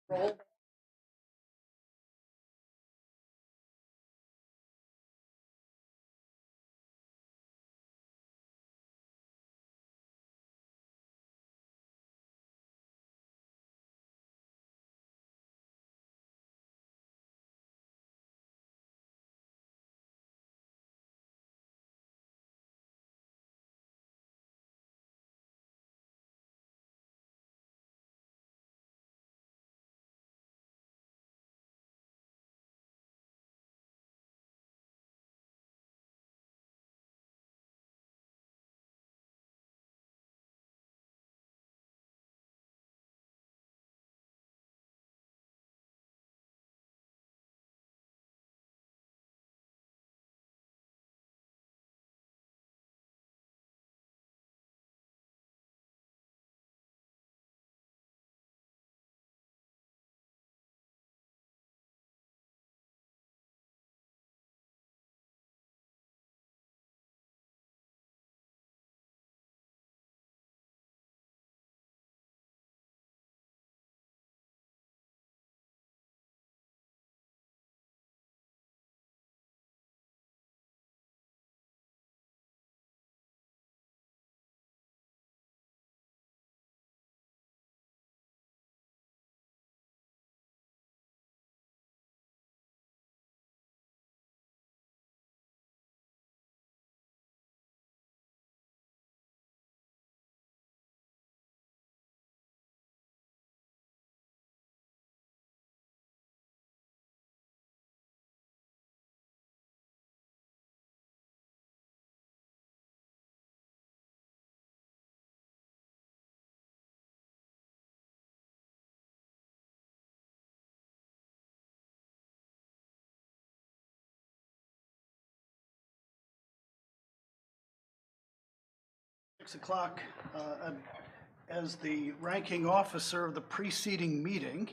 Roll. (6 o'clock). As the ranking officer of the preceding meeting,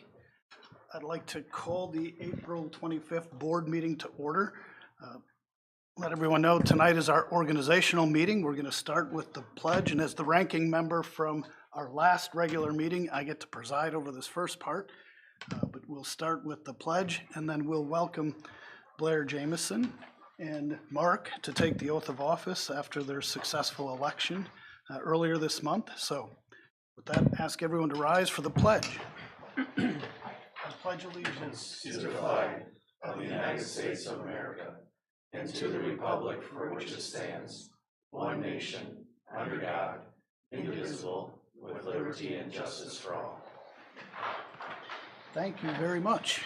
I'd like to call the April 25th board meeting to order. Let everyone know tonight is our organizational meeting. We're going to start with the pledge, and as the ranking member from our last regular meeting, I get to preside over this first part. But we'll start with the pledge, and then we'll welcome Blair Jameson and Mark to take the oath of office after their successful election earlier this month. So with that, ask everyone to rise for the pledge. I pledge allegiance to the flag of the United States of America and to the republic for which it stands, one nation, under God, indivisible, with liberty and justice for all. Thank you very much.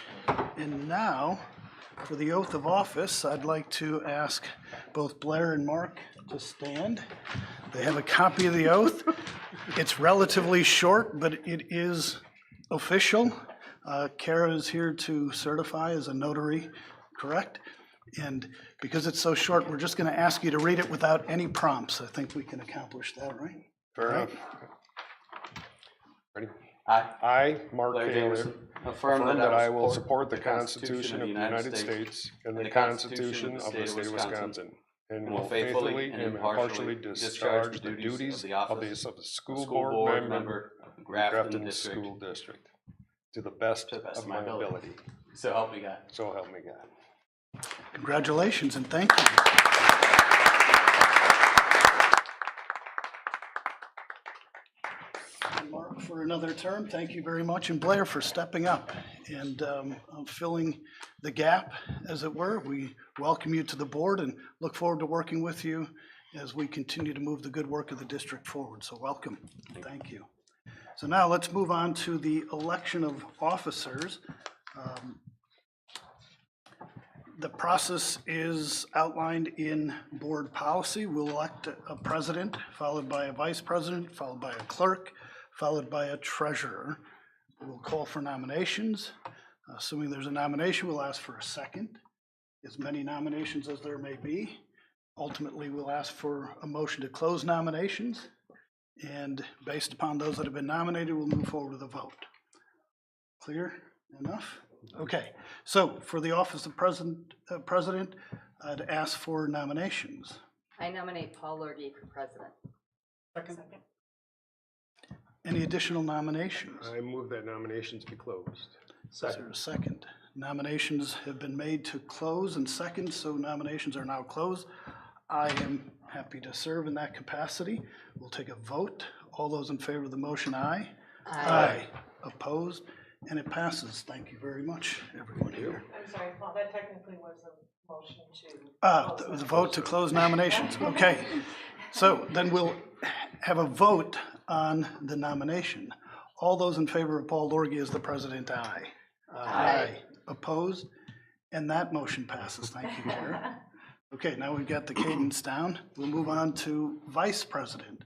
And now, for the oath of office, I'd like to ask both Blair and Mark to stand. They have a copy of the oath. It's relatively short, but it is official. Kara is here to certify as a notary, correct? And because it's so short, we're just going to ask you to read it without any prompts. I think we can accomplish that, right? Fair enough. Ready? I, Mark Taylor, affirm that I will support the Constitution of the United States and the Constitution of the State of Wisconsin, and will faithfully and impartially discharge the duties of the school board member of the Grafton School District to the best of my ability. So help me God. So help me God. Congratulations and thank you. And Mark, for another term, thank you very much, and Blair for stepping up and filling the gap, as it were. We welcome you to the board and look forward to working with you as we continue to move the good work of the district forward. So welcome. Thank you. So now let's move on to the election of officers. The process is outlined in board policy. We'll elect a president, followed by a vice president, followed by a clerk, followed by a treasurer. We'll call for nominations. Assuming there's a nomination, we'll ask for a second. As many nominations as there may be. Ultimately, we'll ask for a motion to close nominations. And based upon those that have been nominated, we'll move forward with a vote. Clear enough? Okay, so for the office of president, I'd ask for nominations. I nominate Paul Lurgy for president. Second. Any additional nominations? I move that nominations be closed. Is there a second? Nominations have been made to close and second, so nominations are now closed. I am happy to serve in that capacity. We'll take a vote. All those in favor of the motion, aye. Aye. Opposed? And it passes. Thank you very much, everyone here. I'm sorry, Paul, that technically was a motion to. The vote to close nominations. Okay. So then we'll have a vote on the nomination. All those in favor of Paul Lorgy as the president, aye. Aye. Opposed? And that motion passes. Thank you, Chair. Okay, now we've got the cadence down. We'll move on to vice president.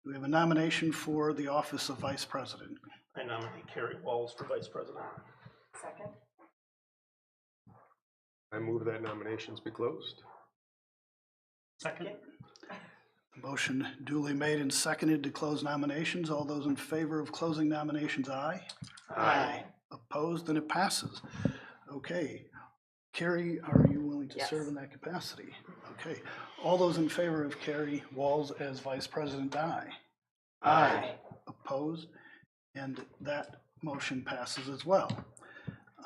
We have a nomination for the office of vice president. I nominate Carrie Walls for vice president. Second. I move that nominations be closed. Second. Motion duly made and seconded to close nominations. All those in favor of closing nominations, aye. Aye. Opposed, and it passes. Okay. Carrie, are you willing to serve in that capacity? Okay. All those in favor of Carrie Walls as vice president, aye. Aye. Opposed, and that motion passes as well.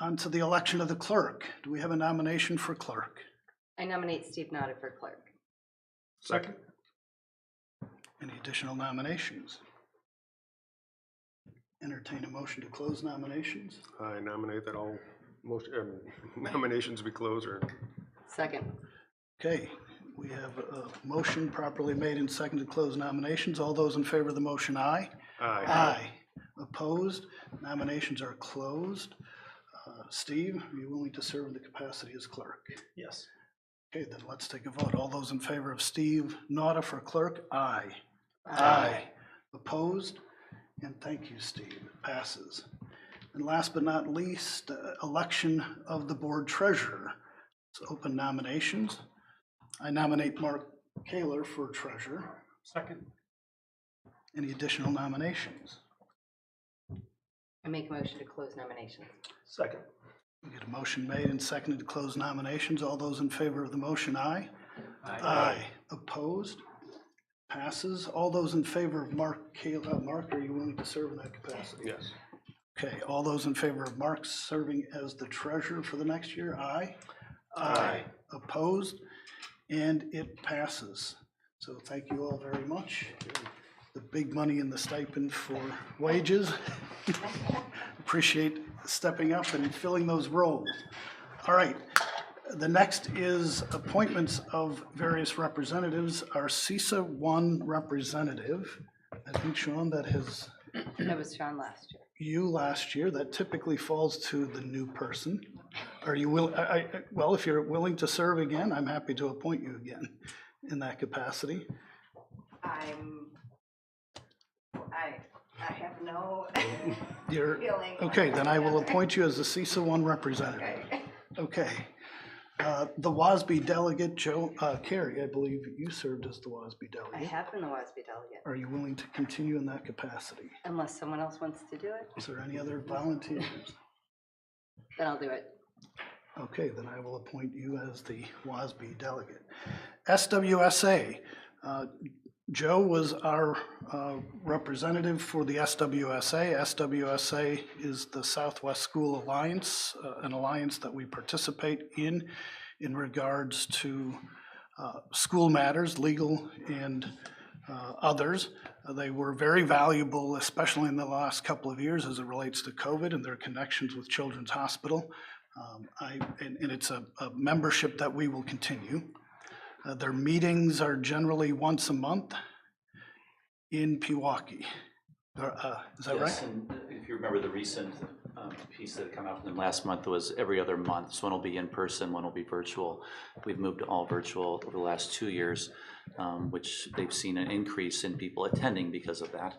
On to the election of the clerk. Do we have a nomination for clerk? I nominate Steve Notta for clerk. Second. Any additional nominations? Entertain a motion to close nominations. I nominate that all nominations be closed. Second. Okay, we have a motion properly made and seconded to close nominations. All those in favor of the motion, aye. Aye. Aye. Opposed? Nominations are closed. Steve, are you willing to serve in the capacity as clerk? Yes. Okay, then let's take a vote. All those in favor of Steve Notta for clerk, aye. Aye. Opposed? And thank you, Steve. It passes. And last but not least, election of the board treasurer. Let's open nominations. I nominate Mark Kaler for treasurer. Second. Any additional nominations? I make a motion to close nominations. Second. We get a motion made and seconded to close nominations. All those in favor of the motion, aye. Aye. Opposed? Passes. All those in favor of Mark Kaler, Mark, are you willing to serve in that capacity? Yes. Okay, all those in favor of Mark serving as the treasurer for the next year, aye? Aye. Opposed? And it passes. So thank you all very much. The big money in the stipend for wages. Appreciate stepping up and filling those roles. All right, the next is appointments of various representatives. Our CISA 1 representative, I think, Sean, that has That was Sean last year. you last year. That typically falls to the new person. Are you well, if you're willing to serve again, I'm happy to appoint you again in that capacity. I have no You're, feeling. okay, then I will appoint you as the CISA 1 representative. Okay. The WASB delegate, Carrie, I believe you served as the WASB I delegate. have been the WASB delegate, Are you willing to continue in that capacity? unless someone else wants to do it, Is there any other volunteers? then I'll do it. Okay, then I will appoint you as the WASB delegate. SWSA, Joe was our representative for the SWSA. SWSA is the Southwest School Alliance, an alliance that we participate in regards to school matters, legal and others. They were very valuable, especially in the last couple of years as it relates to COVID and their connections with Children's Hospital. And it's a membership that we will continue. Their meetings are generally once a month in Pewaukee. Is that Yes, right? and if you remember the recent piece that had come out from them last month was every other month. So one will be in person, one will be virtual. We've moved to all virtual over the last 2 years, which they've seen an increase in people attending because of that.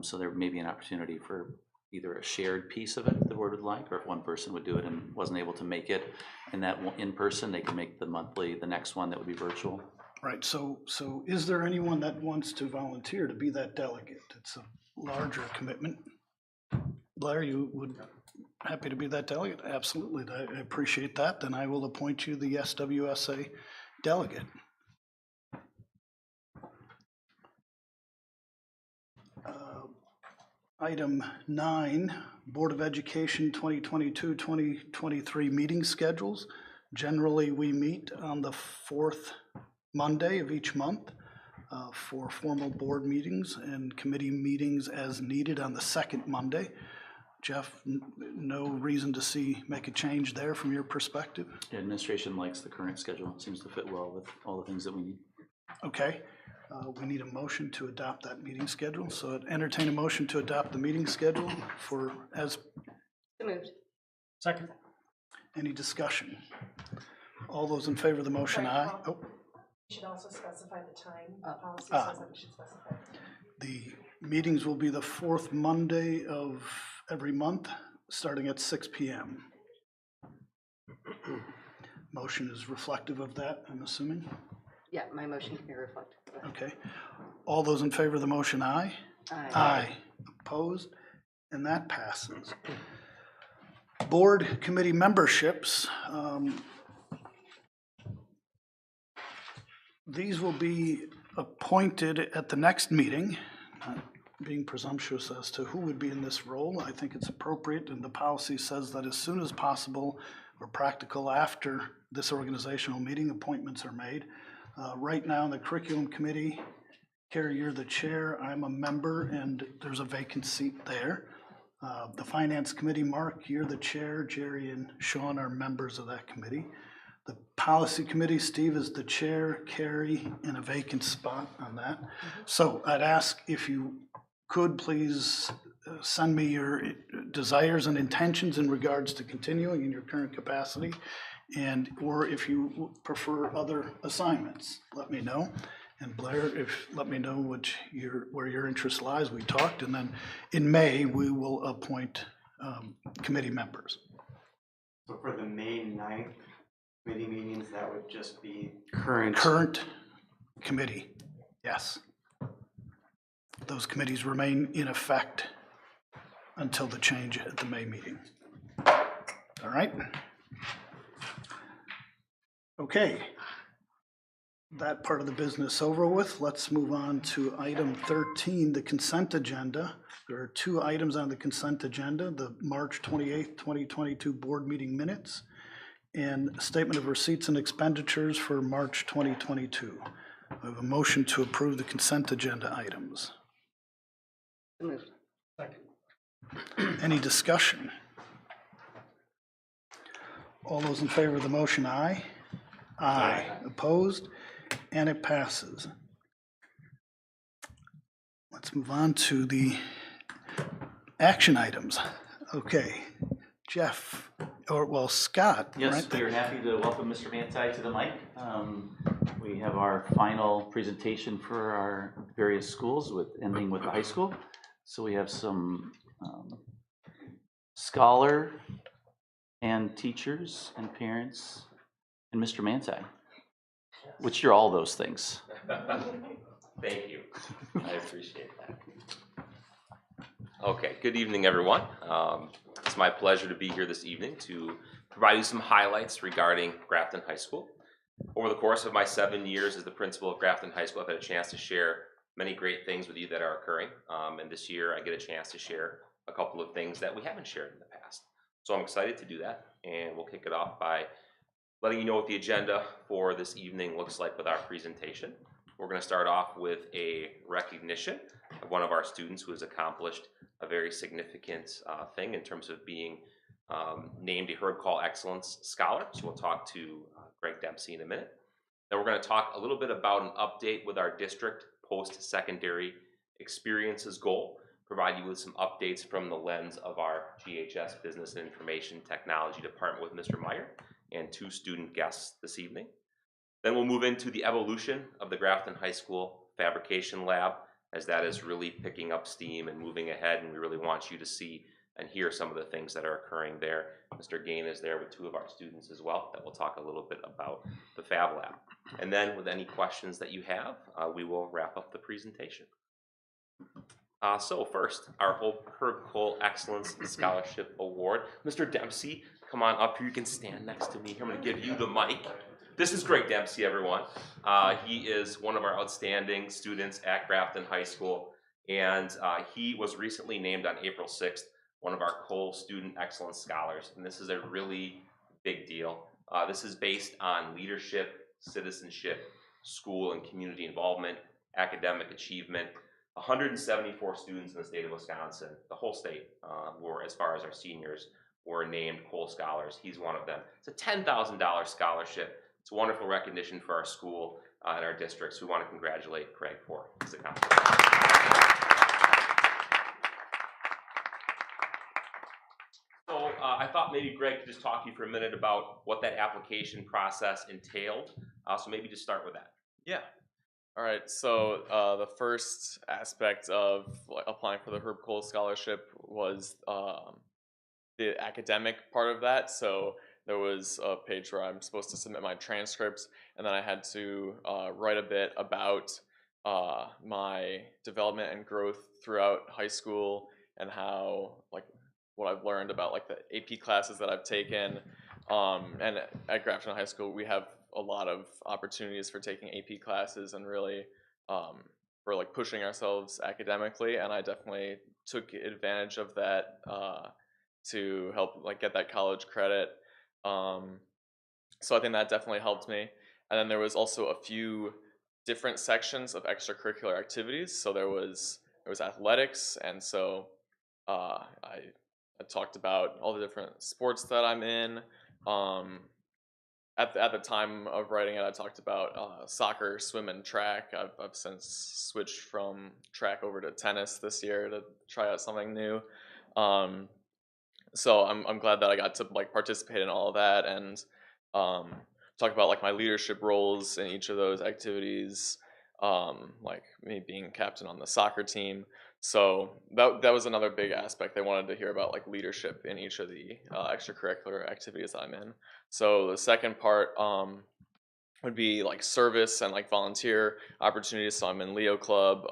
So there may be an opportunity for either a shared piece of it the board would like, or if one person would do it and wasn't able to make it in that in person, they can make the next one that would be virtual. Right, so is there anyone that wants to volunteer to be that delegate? It's a larger commitment. Blair, you would happy to be that delegate? Absolutely, I appreciate that. Then I will appoint you the SWSA delegate. Item 9, Board of Education 2022-2023 meeting schedules. Generally, we meet on the fourth Monday of each month for formal board meetings and committee meetings as needed on the second Monday. Jeff, no reason to make a change there from your perspective? The administration likes the current schedule. It seems to fit well with all the things that we need. Okay, we need a motion to adopt that meeting schedule. So I'd entertain a motion to adopt the meeting schedule as So moved. Second. any discussion. All those in favor of the motion, aye. Oh, You should also specify the time. Oh. Policy says that we should specify the time. the meetings will be the fourth Monday of every month, starting at 6 p.m. Motion is reflective of that, I'm assuming. Yeah, my motion can be reflected. Okay. All those in favor of the motion, aye? Aye. Opposed? And that passes. Board committee memberships. These will be appointed at the next meeting. Not being presumptuous as to who would be in this role, I think it's appropriate, and the policy says that as soon as possible or practical after this organizational meeting, appointments are made. Right now in the curriculum committee, Carrie, you're the chair, I'm a member, and there's a vacant seat there. The finance committee, Mark, you're the chair, Jerry and Sean are members of that committee. The policy committee, Steve is the chair, Carrie in a vacant spot on that. So I'd ask if you could please send me your desires and intentions in regards to continuing in your current capacity, or if you prefer other assignments, let me know. And Blair, let me know where your interest lies. We talked, and then in May we will appoint committee members. So for the May 9th committee meetings, that would just be Current committee, yes. Those committees remain in effect until the change at the May meeting. All right? Okay. That part of the business over with. Let's move on to item 13, the consent agenda. There are 2 items on the consent agenda, the March 28th, 2022 board meeting minutes and statement of receipts and expenditures for March 2022. I have a motion to approve the consent agenda items. So moved. Second. Any discussion? All those in favor of the motion, aye? Aye. Opposed? And it passes. Let's move on to the action items. Okay, Jeff, Scott. Yes, right? we are happy to welcome Mr. Manti to the mic. We have our final presentation for our various schools, ending with the high school. So we have some scholar and teachers and parents and Mr. Manti, which you're all those things. Thank you. I appreciate that. Okay, good evening, everyone. It's my pleasure to be here this evening to provide you some highlights regarding Grafton High School. Over the course of my 7 years as the principal of Grafton High School, I've had a chance to share many great things with you that are occurring. And this year, I get a chance to share a couple of things that we haven't shared in the past. So I'm excited to do that, and we'll kick it off by letting you know what the agenda for this evening looks like with our presentation. We're going to start off with a recognition of one of our students who has accomplished a very significant thing in terms of being named a Heard Call Excellence Scholar. So we'll talk to Greg Dempsey in a minute. Then we're going to talk a little bit about an update with our district post-secondary experiences goal, provide you with some updates from the lens of our GHS Business and Information Technology Department with Mr. Meyer and 2 student guests this evening. Then we'll move into the evolution of the Grafton High School Fabrication Lab, as that is really picking up steam and moving ahead, and we really want you to see and hear some of the things that are occurring there. Mr. Gain is there with 2 of our students as well that will talk a little bit about the Fab Lab. And then with any questions that you have, we will wrap up the presentation. So first, our Herb Cole Excellence Scholarship Award. Mr. Dempsey, come on up here. You can stand next to me here. I'm going to give you the mic. This is Greg Dempsey, everyone. He is one of our outstanding students at Grafton High School. And he was recently named on April 6th one of our Cole Student Excellence Scholars, and this is a really big deal. This is based on leadership, citizenship, school and community involvement, academic achievement. 174 students in the state of Wisconsin, the whole state, were, as far as our seniors, were named Cole Scholars. He's one of them. It's a $10,000 scholarship. It's a wonderful recognition for our school and our districts. We want to congratulate Craig for his accomplishment. So I thought maybe Greg could just talk to you for a minute about what that application process entailed. So maybe just start with that. Yeah. All right. So the first aspect of applying for the Herb Cole Scholarship was the academic part of that. So there was a page where I'm supposed to submit my transcripts, and then I had to write a bit about my development and growth throughout high school and how, like, what I've learned about like the AP classes that I've taken. And at Grafton High School, we have a lot of opportunities for taking AP classes and really for like pushing ourselves academically. And I definitely took advantage of that to help like get that college credit. So I think that definitely helped me. And then there was also a few different sections of extracurricular activities. So there was athletics, and so I talked about all the different sports that I'm in. At the time of writing it, I talked about soccer, swim, and track. I've since switched from track over to tennis this year to try out something new. So I'm glad that I got to like participate in all of that and talk about like my leadership roles in each of those activities, like me being captain on the soccer team. So that was another big aspect. They wanted to hear about like leadership in each of the extracurricular activities I'm in. So the second part would be like service and like volunteer opportunities. So I'm in Leo Club,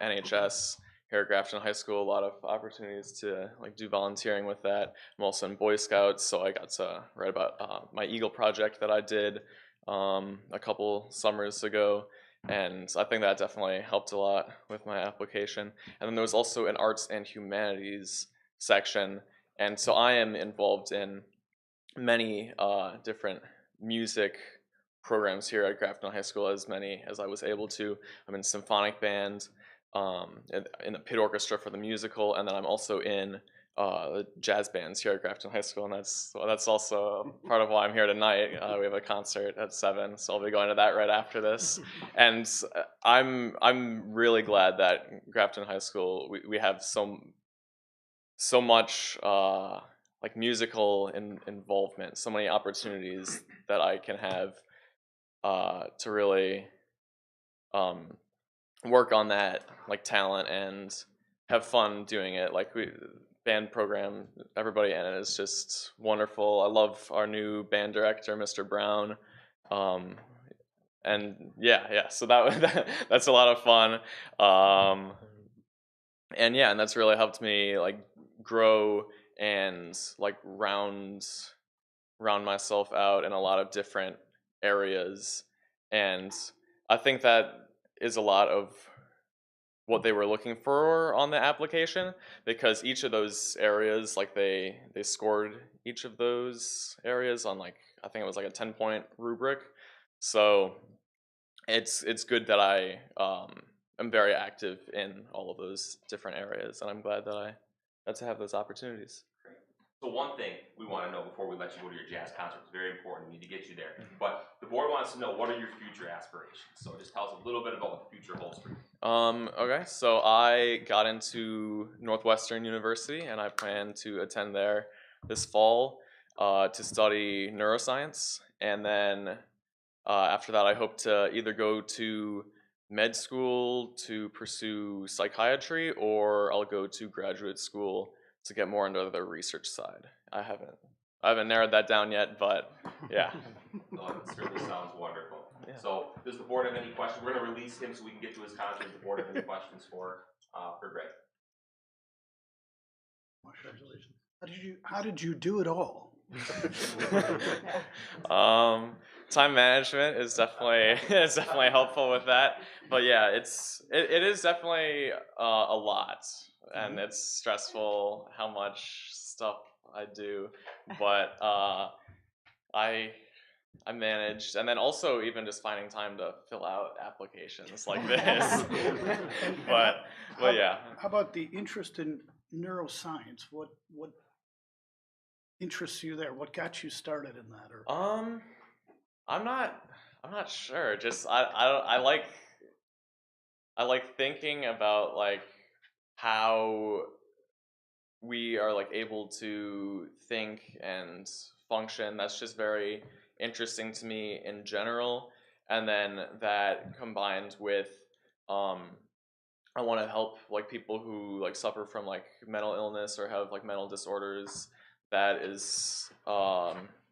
NHS here at Grafton High School. A lot of opportunities to like do volunteering with that. I'm also in Boy Scouts, so I got to write about my Eagle project that I did a couple summers ago. And I think that definitely helped a lot with my application. And then there was also an arts and humanities section. And so I am involved in many different music programs here at Grafton High School, as many as I was able to. I'm in symphonic band, in the pit orchestra for the musical, and then I'm also in the jazz bands here at Grafton High School, and that's also part of why I'm here tonight. We have a concert at 7, so I'll be going to that right after this. And I'm really glad that Grafton High School, we have so much like musical involvement, so many opportunities that I can have to really work on that like talent and have fun doing it. Like band program, everybody in it is just wonderful. I love our new band director, Mr. Brown. And yeah, so that's a lot of fun. And yeah, and that's really helped me like grow and like round myself out in a lot of different areas. And I think that is a lot of what they were looking for on the application, because each of those areas, like they scored each of those areas on like, I think it was like a 10-point rubric. So it's good that I am very active in all of those different areas, and I'm glad that I got to have those opportunities. So one thing we want to know before we let you go to your jazz concert, it's very important, we need to get you there. But the board wants to know, what are your future aspirations? So just tell us a little bit about what the future holds for you. Okay, so I got into Northwestern University, and I plan to attend there this fall to study neuroscience. And then after that, I hope to either go to med school to pursue psychiatry, or I'll go to graduate school to get more into the research side. I haven't narrowed that down yet, but yeah. No, it certainly sounds wonderful. Yeah. So does the board have any questions? We're going to release him so we can get to his concert. Does the board have any questions for Greg? How did you do it all? time management is definitely is definitely helpful with that. But yeah, it is definitely a lot, and it's stressful how much stuff I do. But I managed, and then also even just finding time to fill out applications like this. but yeah. How about the interest in neuroscience? What interests you there? What got you started in that? Or I'm not sure. Just I like thinking about like how we are like able to think and function. That's just very interesting to me in general. And then that combined with I want to help like people who like suffer from like mental illness or have like mental disorders. That is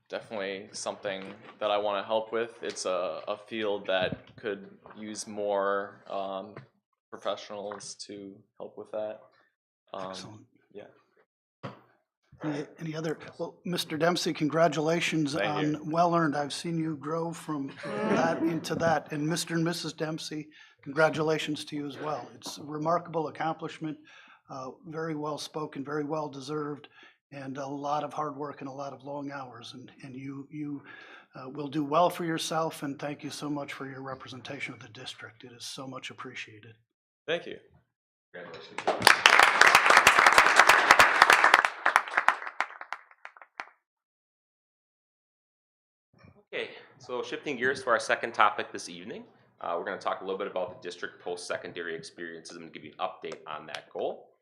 definitely something that I want to help with. It's a field that could use more professionals to help with that. excellent. Yeah. Any other? Well, Mr. Dempsey, congratulations Thank on you. well earned. I've seen you grow from that into that. And Mr. and Mrs. Dempsey, congratulations to you as well. It's a remarkable accomplishment, very well spoken, very well deserved, and a lot of hard work and a lot of long hours. And you will do well for yourself. And thank you so much for your representation of the district. It is so much appreciated. Thank you. Congratulations. Okay, so shifting gears to our second topic this evening, we're going to talk a little bit about the district post-secondary experiences. I'm going to give you an update on that goal.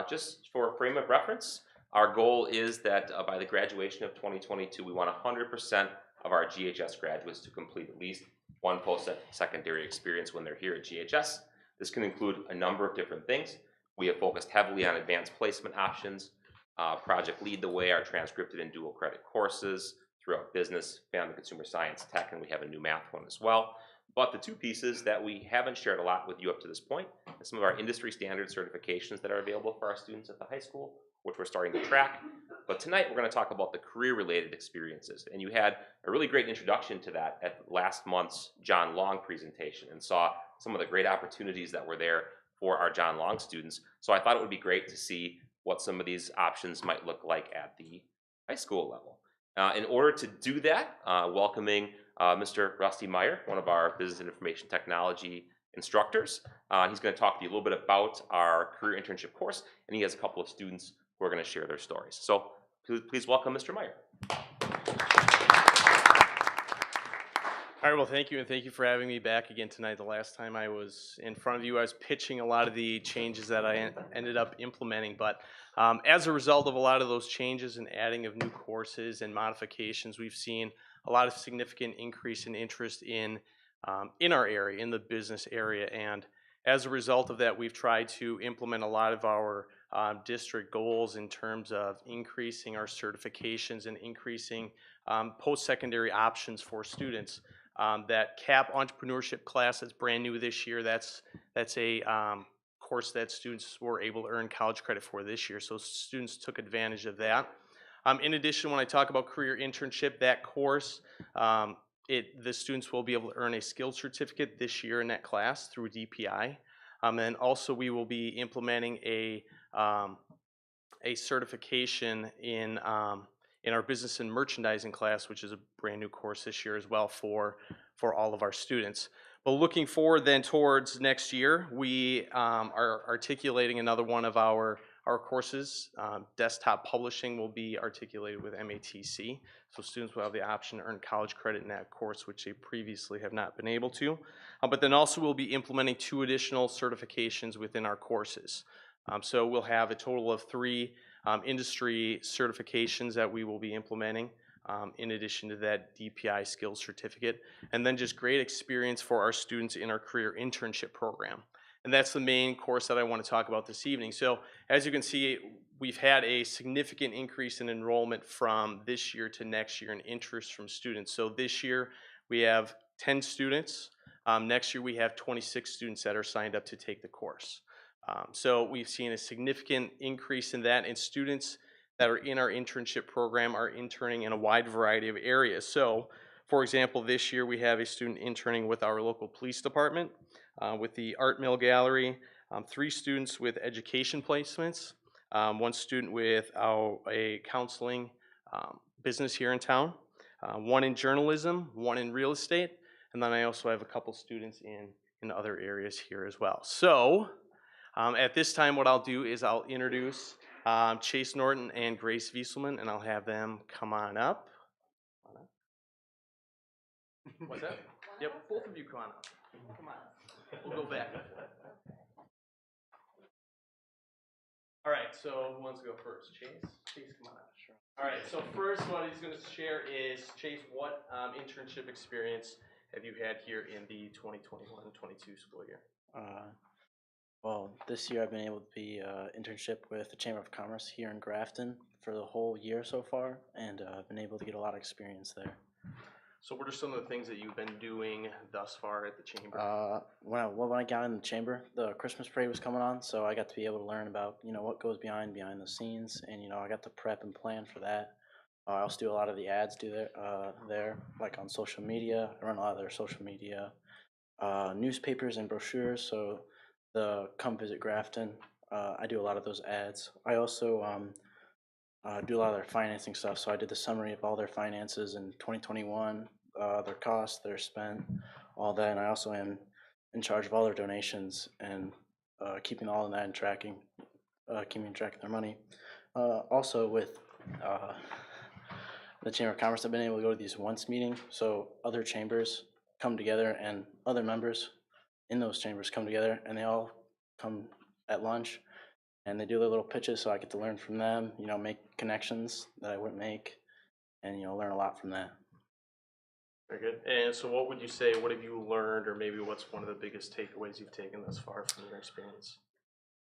Just for a frame of reference, our goal is that by the graduation of 2022, we want 100% of our GHS graduates to complete at least one post-secondary experience when they're here at GHS. This can include a number of different things. We have focused heavily on advanced placement options, Project Lead the Way, our transcripted and dual credit courses, throughout business, family, consumer science, tech, and we have a new math one as well. But the two pieces that we haven't shared a lot with you up to this point are some of our industry standard certifications that are available for our students at the high school, which we're starting to track. But tonight we're going to talk about the career-related experiences. And you had a really great introduction to that at last month's John Long presentation and saw some of the great opportunities that were there for our John Long students. So I thought it would be great to see what some of these options might look like at the high school level. In order to do that, welcoming Mr. Rusty Meyer, one of our business and information technology instructors. He's going to talk to you a little bit about our career internship course, and he has a couple of students who are going to share their stories. So please welcome Mr. Meyer. All right, well, thank you, and thank you for having me back again tonight. The last time I was in front of you, I was pitching a lot of the changes that I ended up implementing, but as a result of a lot of those changes and adding of new courses and modifications, we've seen a lot of significant increase in interest in our area, in the business area, and as a result of that, we've tried to implement a lot of our district goals in terms of increasing our certifications and increasing post-secondary options for students. That CAP entrepreneurship class that's brand new this year, that's a course that students were able to earn college credit for this year, so students took advantage of that. In addition, when I talk about career internship, that course, the students will be able to earn a skills certificate this year in that class through DPI. And also we will be implementing a certification in our business and merchandising class, which is a brand new course this year as well for all of our students. But looking forward then towards next year, we are articulating another one of our courses. Desktop publishing will be articulated with MATC, so students will have the option to earn college credit in that course, which they previously have not been able to. But then also we'll be implementing 2 additional certifications within our courses. So we'll have a total of 3 industry certifications that we will be implementing in addition to that DPI skills certificate, and then just great experience for our students in our career internship program. And that's the main course that I want to talk about this evening. So as you can see, we've had a significant increase in enrollment from this year to next year and interest from students. So this year we have 10 students. Next year we have 26 students that are signed up to take the course. So we've seen a significant increase in that, and students that are in our internship program are interning in a wide variety of areas. So For example, this year we have a student interning with our local police department with the Art Mill Gallery, 3 students with education placements, 1 student with a counseling business here in town, 1 in journalism, 1 in real estate, and then I also have a couple students in other areas here as well. So at this time, what I'll do is I'll introduce Chase Norton and Grace Wieselman, and I'll have them come on up. What's that? Yep, both of you come on up. Come on. We'll go back. All right, so who wants to go first? Chase? Chase, come on up. Sure. All right, so first what he's going to share is, Chase, what internship experience have you had here in the 2021-22 school year? Well, this year I've been able to be internship with the Chamber of Commerce here in Grafton for the whole year so far, and I've been able to get a lot of experience there. So what are some of the things that you've been doing thus far at the Chamber? When I got in the Chamber, the Christmas parade was coming on, so I got to be able to learn about, what goes behind the scenes, and, I got to prep and plan for that. I also do a lot of the ads there, like on social media. I run a lot of their social media, newspapers and brochures, so the Come Visit Grafton, I do a lot of those ads. I also do a lot of their financing stuff, so I did the summary of all their finances in 2021, their costs, their spent, all that, and I also am in charge of all their donations and keeping all of that and keeping track of their money. Also with the Chamber of Commerce, I've been able to go to these once meetings, so other chambers come together and other members in those chambers come together, and they all come at lunch and they do their little pitches, so I get to learn from them, make connections that I wouldn't make, and learn a lot from that. Very good. And so what would you say, what have you learned, or maybe what's one of the biggest takeaways you've taken thus far from your experience?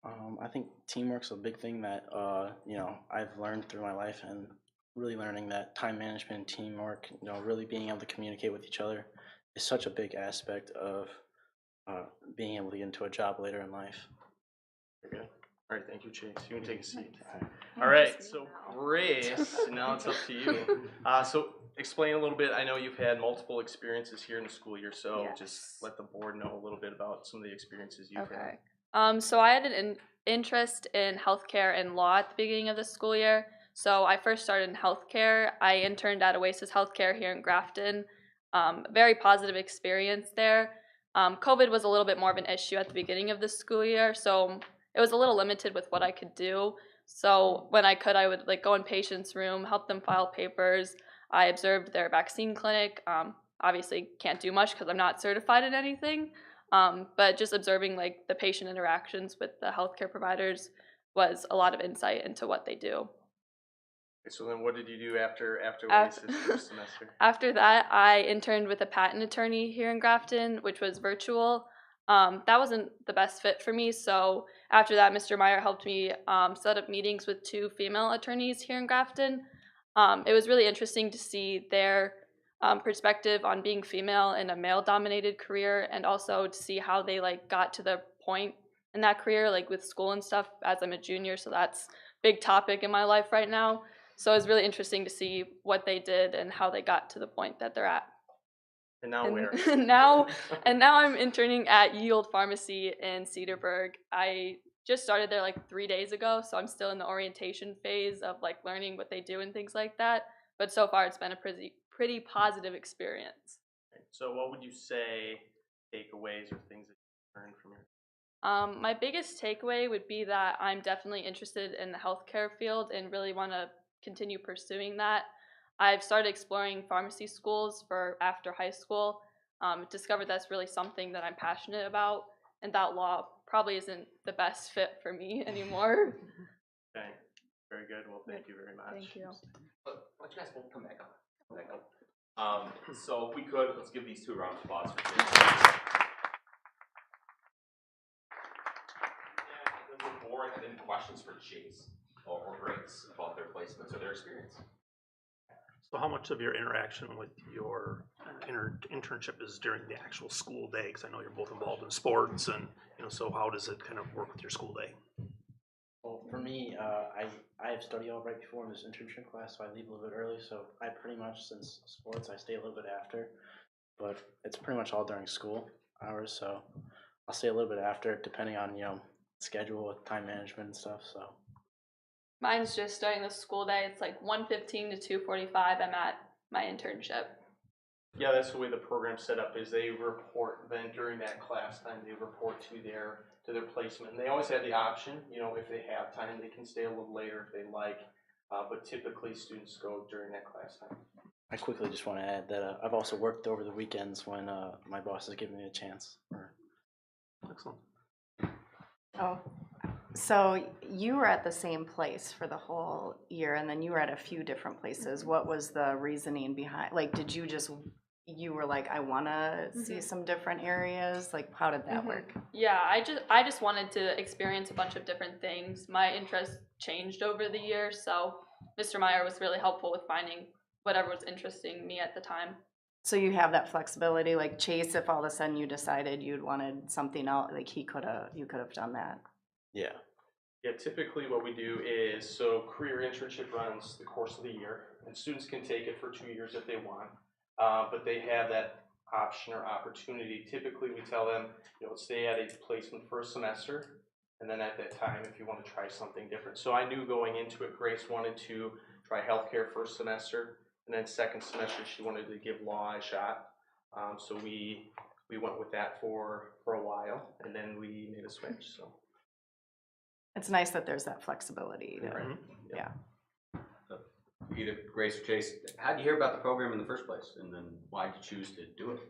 I think teamwork's a big thing that I've learned through my life, and really learning that time management, teamwork, really being able to communicate with each other is such a big aspect of being able to get into a job later in life. Very good. All right, thank you, Chase. You can take a seat. All right, so Grace, now it's up to you. So explain a little bit. I know you've had multiple experiences here in the school year, so Yes. just let the board know a little bit about some of the experiences you've had. So I had an interest in healthcare and law at the beginning of the school year. So I first started in healthcare. I interned at Oasis Healthcare here in Grafton. Very positive experience there. COVID was a little bit more of an issue at the beginning of the school year, so it was a little limited with what I could do. So when I could, I would go in patients' room, help them file papers. I observed their vaccine clinic. Obviously can't do much because I'm not certified in anything, but just observing the patient interactions with the healthcare providers was a lot of insight into what they do. So then what did you do after Oasis first semester? After that, I interned with a patent attorney here in Grafton, which was virtual. That wasn't the best fit for me, so after that, Mr. Meyer helped me set up meetings with 2 female attorneys here in Grafton. It was really interesting to see their perspective on being female in a male-dominated career, and also to see how they got to the point in that career, with school and stuff, as I'm a junior, so that's a big topic in my life right now. So it was really interesting to see what they did and how they got to the point that they're at. And now where? now I'm interning at Yield Pharmacy in Cedarburg. I just started there 3 days ago, so I'm still in the orientation phase of learning what they do and things like that. But so far, it's been a pretty positive experience. So what would you say takeaways or things that you learned from your? My biggest takeaway would be that I'm definitely interested in the healthcare field and really want to continue pursuing that. I've started exploring pharmacy schools for after high school. Discovered that's really something that I'm passionate about, and that law probably isn't the best fit for me anymore. Okay, very good. Well, thank you very much. Thank you. Why don't you guys both come back up? So if we could, let's give these 2 a round of applause for Chase. And does the board have any questions for Chase or Grace about their placements or their experience? So how much of your interaction with your internship is during the actual school day? Because I know you're both involved in sports, and so how does it kind of work with your school day? Well, for me, I have study all right before in this internship class, so I leave a little bit early. So I pretty much, since sports, I stay a little bit after. But it's pretty much all during school hours, so I'll stay a little bit after, depending on schedule with time management and stuff. So Mine's just during the school day. It's like 1:15 to 2:45. I'm at my internship. Yeah, that's the way the program's set up, is they report, then during that class time, they report to their placement. And they always have the option, if they have time, they can stay a little later if they like, but typically students go during that class time. I quickly just want to add that I've also worked over the weekends when my boss has given me a chance. Excellent. Oh, so you were at the same place for the whole year, and then you were at a few different places. What was the reasoning behind, like, did you were like, I want to see some different areas? Like, how did that work? Yeah, I just wanted to experience a bunch of different things. My interests changed over the year, so Mr. Meyer was really helpful with finding whatever was interesting me at the time. So you have that flexibility, like Chase, if all of a sudden you decided you'd wanted something else, like you could have done that. Yeah. Yeah, typically what we do is, so career internship runs the course of the year, and students can take it for 2 years if they want, but they have that option or opportunity. Typically we tell them, stay at a placement for a semester, and then at that time, if you want to try something different. So I knew going into it, Grace wanted to try healthcare first semester, and then second semester she wanted to give law a shot. So we went with that for a while, and then we made a switch. So It's nice that there's that flexibility. Yeah. Either Grace or Chase, how did you hear about the program in the first place, and then why did you choose to do it?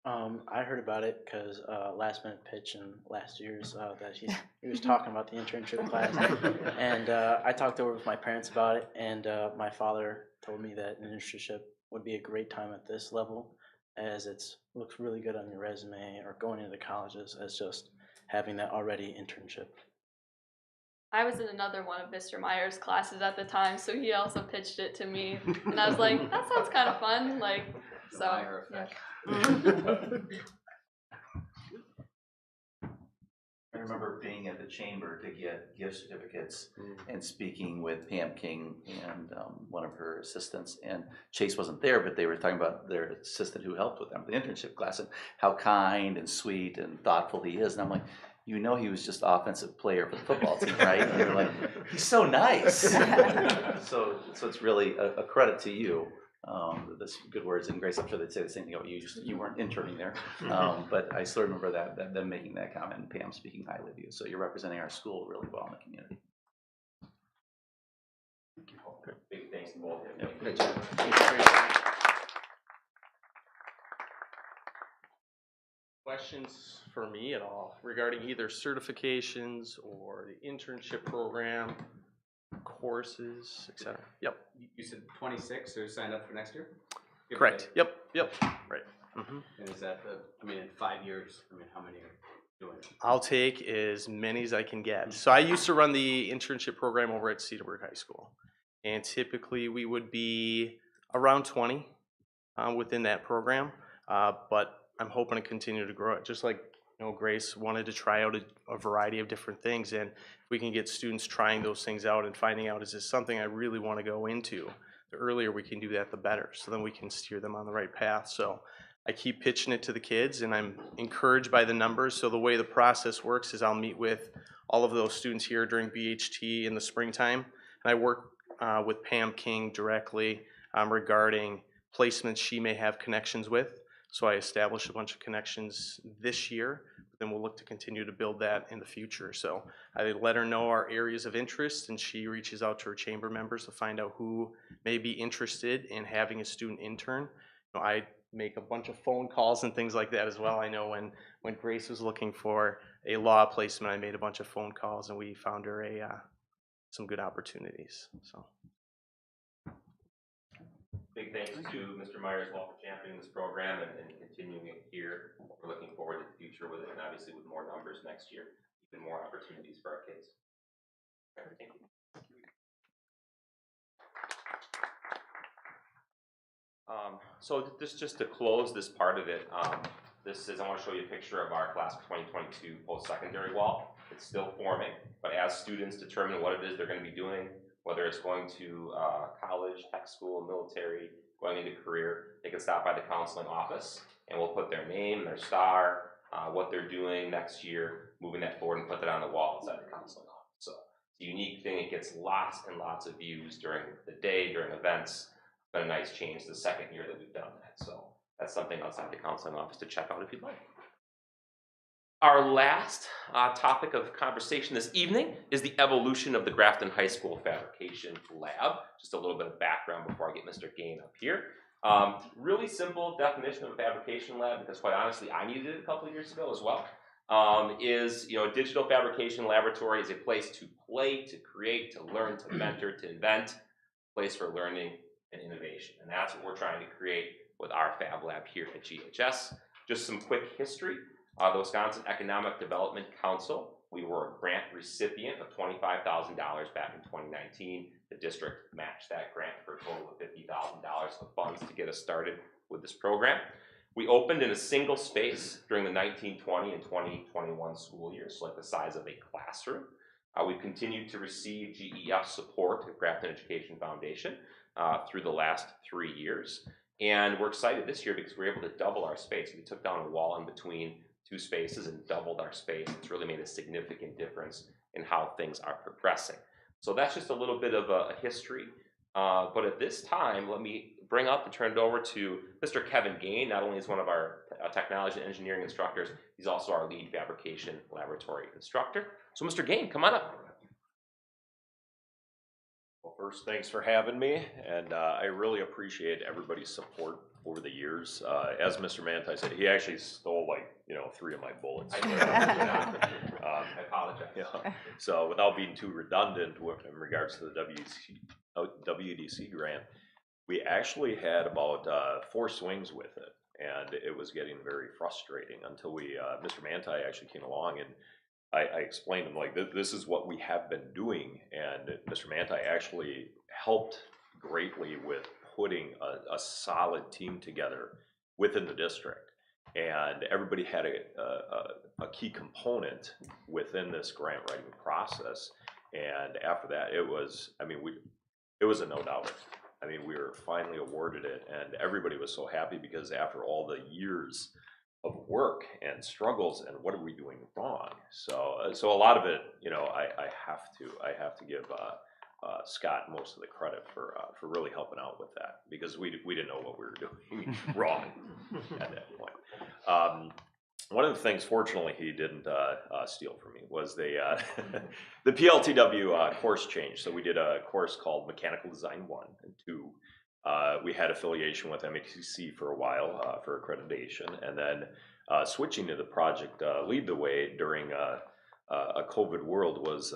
I heard about it because last minute pitch in last year's that he was talking about the internship class, and I talked over with my parents about it, and my father told me that an internship would be a great time at this level, as it looks really good on your resume or going into colleges as just having that already internship. I was in another one of Mr. Meyer's classes at the time, so he also pitched it to me, and I was like, that sounds kind of fun, like, so, yeah. I remember being at the chamber to get gift certificates and speaking with Pam King and one of her assistants, and Chase wasn't there, but they were talking about their assistant who helped with them, the internship class, and how kind and sweet and thoughtful he is. And I'm like, he was just offensive player for the football team, right? And they were like, he's so nice. so it's really a credit to you. That's good words, and Grace, I'm sure they'd say the same thing about you. You weren't interning there, but I still remember that them making that comment, and Pam speaking highly of you. So you're representing our school really well in the community. Big thanks to both of you. Yep, great job. Questions for me at all regarding either certifications or the internship program, courses, etc.? Yep. You said 26 are signed up for next year? Correct. Yep. Right. And is that in 5 years, how many are doing it? I'll take as many as I can get. So I used to run the internship program over at Cedarburg High School, and typically we would be around 20 within that program, but I'm hoping to continue to grow it. Just like Grace wanted to try out a variety of different things, and if we can get students trying those things out and finding out, is this something I really want to go into? The earlier we can do that, the better. So then we can steer them on the right path. So I keep pitching it to the kids, and I'm encouraged by the numbers. So the way the process works is I'll meet with all of those students here during BHT in the springtime, and I work with Pam King directly regarding placements she may have connections with. So I established a bunch of connections this year, but then we'll look to continue to build that in the future. So I let her know our areas of interest, and she reaches out to her chamber members to find out who may be interested in having a student intern. I make a bunch of phone calls and things like that as well. I know when Grace was looking for a law placement, I made a bunch of phone calls, and we found her some good opportunities. So. Big thanks to Mr. Meyer as well for championing this program and continuing it here. We're looking forward to the future with it, and obviously with more numbers next year, even more opportunities for our kids. Thank you. So this just to close this part of it, I want to show you a picture of our class of 2022 post-secondary wall. It's It's still forming, but as students determine what it is they're going to be doing, whether it's going to college, tech school, military, going into career, they can stop by the counseling office and we'll put their name, their star, what they're doing next year, moving that forward and put that on the wall inside the counseling office. So it's a unique thing. It gets lots and lots of views during the day, during events. It's been a nice change the second year that we've done that. So that's something outside the counseling office to check out if you'd like. Our last topic of conversation this evening is the evolution of the Grafton High School Fabrication Lab. Just a little bit of background before I get Mr. Gain up here. Really simple definition of a fabrication lab, because quite honestly, I needed it a couple of years ago as well. Is, you know, a digital fabrication laboratory is a place to play, to create, to learn, to mentor, to invent, a place for learning and innovation. And that's what we're trying to create with our Fab Lab here at GHS. Just some quick history. The Wisconsin Economic Development Council, we were a grant recipient of $25,000 back in 2019. The district matched that grant for a total of $50,000 of funds to get us started with this program. We opened in a single space during the 1920 and 2021 school years, so like the size of a classroom. We've continued to receive GEF support at Grafton Education Foundation through the last 3 years. And we're excited this year because we're able to double our space. We took down a wall in between 2 spaces and doubled our space. It's really made a significant difference in how things are progressing. So that's just a little bit of a history. But at this time, let me bring up and turn it over to Mr. Kevin Gain. Not only is one of our technology and engineering instructors, he's also our lead fabrication laboratory instructor. So Mr. Gain, come on up. Well, first, thanks for having me, and I really appreciate everybody's support over the years. As Mr. Manti said, he actually stole, like, 3 of my bullets. I apologize. Yeah. So without being too redundant in regards to the WDC grant, we actually had about 4 swings with it, and it was getting very frustrating until Mr. Manti actually came along, and I explained to him, like, this is what we have been doing, and Mr. Manti actually helped greatly with putting a solid team together within the district, and everybody had a key component within this grant writing process. And after that, it was a no-doubter. I mean, we were finally awarded it, and everybody was so happy, because after all the years of work and struggles and what are we doing wrong, so a lot of it, I have to give Scott most of the credit for really helping out with that, because we didn't know what we were doing wrong at that point. One of the things, fortunately, he didn't steal from me was the PLTW course change. So we did a course called Mechanical Design 1 and 2. We had affiliation with MECC for a while for accreditation, and then switching to the project Lead the Way during a COVID world was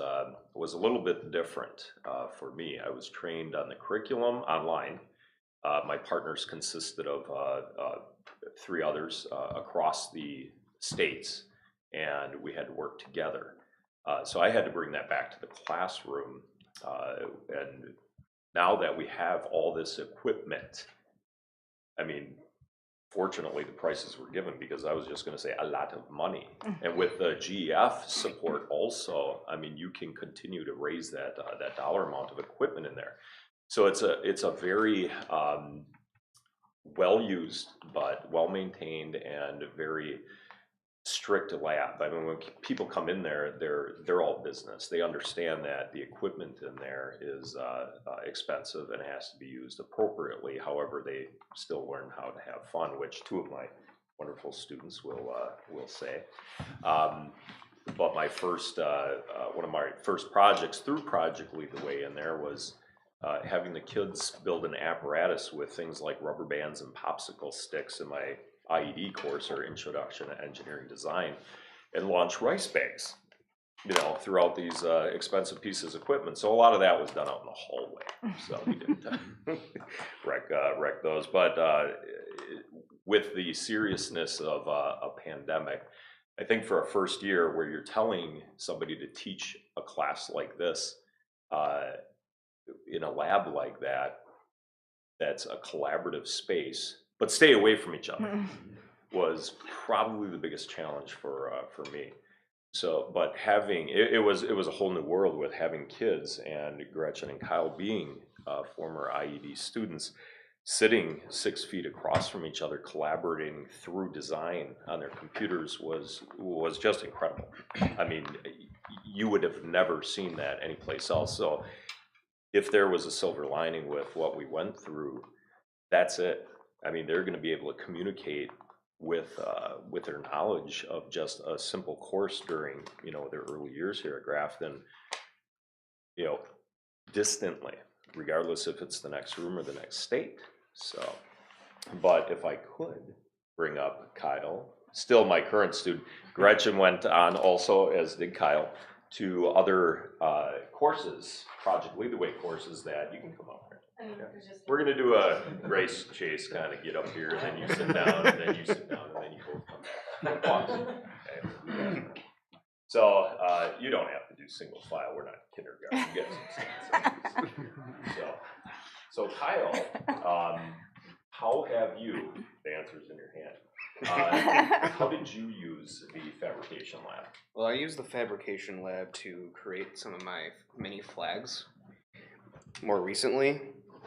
a little bit different for me. I was trained on the curriculum online. My partners consisted of 3 others across the states, and we had to work together. So I had to bring that back to the classroom, and now that we have all this equipment, I mean, fortunately the prices were given, because I was just going to say a lot of money. And with the GEF support also, I mean, you can continue to raise that dollar amount of equipment in there. So it's a very well used but well maintained and very strict lab. I mean, when people come in there, they're all business. They understand that the equipment in there is expensive and has to be used appropriately. However, they still learn how to have fun, which 2 of my wonderful students will say. But my first one of my first projects through Project Lead the Way in there was having the kids build an apparatus with things like rubber bands and popsicle sticks in my IED course, or Introduction to Engineering Design, and launch rice bags, throughout these expensive pieces of equipment. So a lot of that was done out in the hallway. So we didn't wreck those. But with the seriousness of a pandemic, I think for a first year where you're telling somebody to teach a class like this in a lab like that, that's a collaborative space, but stay away from each other, was probably the biggest challenge for me. So, but having, it was a whole new world with having kids, and Gretchen and Kyle being former IED students, sitting 6 feet across from each other, collaborating through design on their computers was just incredible. I mean, you would have never seen that anyplace else. So if there was a silver lining with what we went through, that's it. I mean, they're going to be able to communicate with their knowledge of just a simple course during, you know, their early years here at Grafton, you know, distantly, regardless if it's the next room or the next state. So, but if I could bring up Kyle, still my current student, Gretchen went on also, as did Kyle, to other courses, Project Lead the Way courses that you can come up here. We're gonna do a race chase, kind of get up here, and then you sit down, and then you sit down, and then you both come back. Okay. So you don't have to do single file. We're not kindergarten. You get some sense. So Kyle, how have you? The answer's in your hand. How did you use the fabrication lab? Well, I used the fabrication lab to create some of my mini flags. More recently,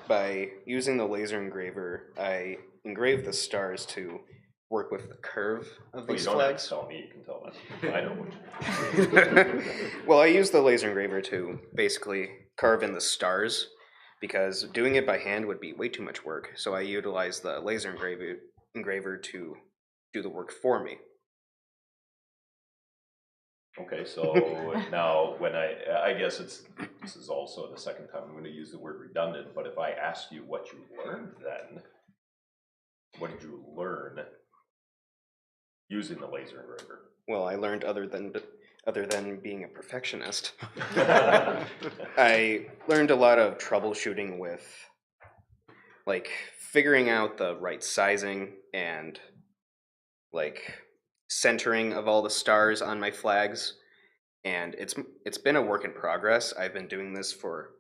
by using the laser engraver, I engraved the stars to work with the curve of these flags. You don't have to tell me, you can tell them. I know what you Well, I used the laser engraver to basically carve in the stars, because doing it by hand would be way too much work. So I utilized the laser engraver to do the work for me. Okay, so now when I guess this is also the second time I'm going to use the word redundant, but if I ask you what you learned then, what did you learn using the laser engraver? Well, I learned other than being a perfectionist, I learned a lot of troubleshooting with like figuring out the right sizing and like centering of all the stars on my flags, and it's been a work in progress. I've been doing this for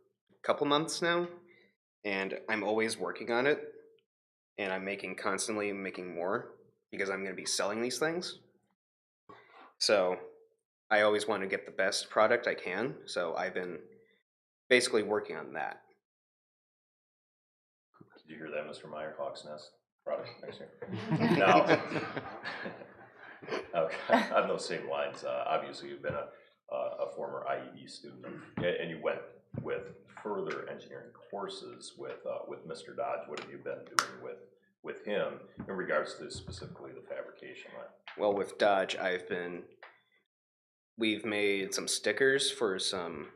a couple months now, and I'm always working on it, and I'm constantly making more because I'm going to be selling these things. So I always want to get the best product I can, so I've been basically working on that. Did you hear that, Mr. Meyer? Hawk's Nest product next year. Now, okay, on those same lines, obviously you've been a former IED student, and you went with further engineering courses with Mr. Dodge. What have you been doing with him in regards to specifically the fabrication line? Well, with Dodge, we've made some stickers for some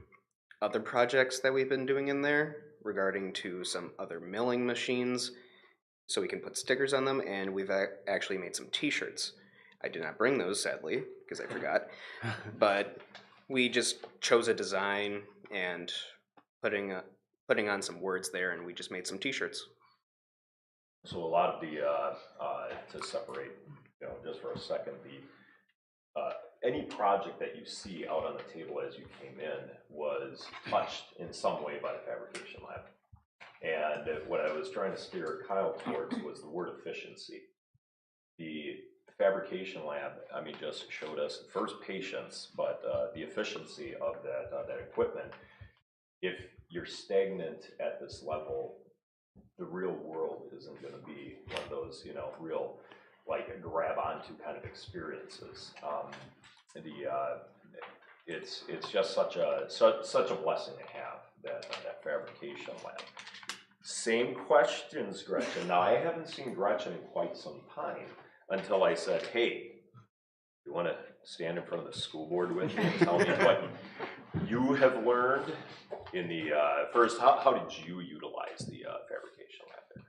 other projects that we've been doing in there regarding to some other milling machines, so we can put stickers on them, and we've actually made some t-shirts. I did not bring those, sadly, because I forgot, but we just chose a design and putting on some words there, and we just made some t-shirts. So a lot of the, to separate, you know, just for a second, any project that you see out on the table as you came in was touched in some way by the fabrication lab. And what I was trying to steer Kyle towards was the word efficiency. The fabrication lab, I mean, just showed us first patience, but the efficiency of that equipment. If you're stagnant at this level, the real world isn't going to be one of those, you know, real like a grab onto kind of experiences. It's just such a blessing to have that fabrication lab. Same questions, Gretchen. Now I haven't seen Gretchen in quite some time until I said, "Hey, you want to stand in front of the school board with me and tell me what you have learned in the first? How did you utilize the fabrication lab there?"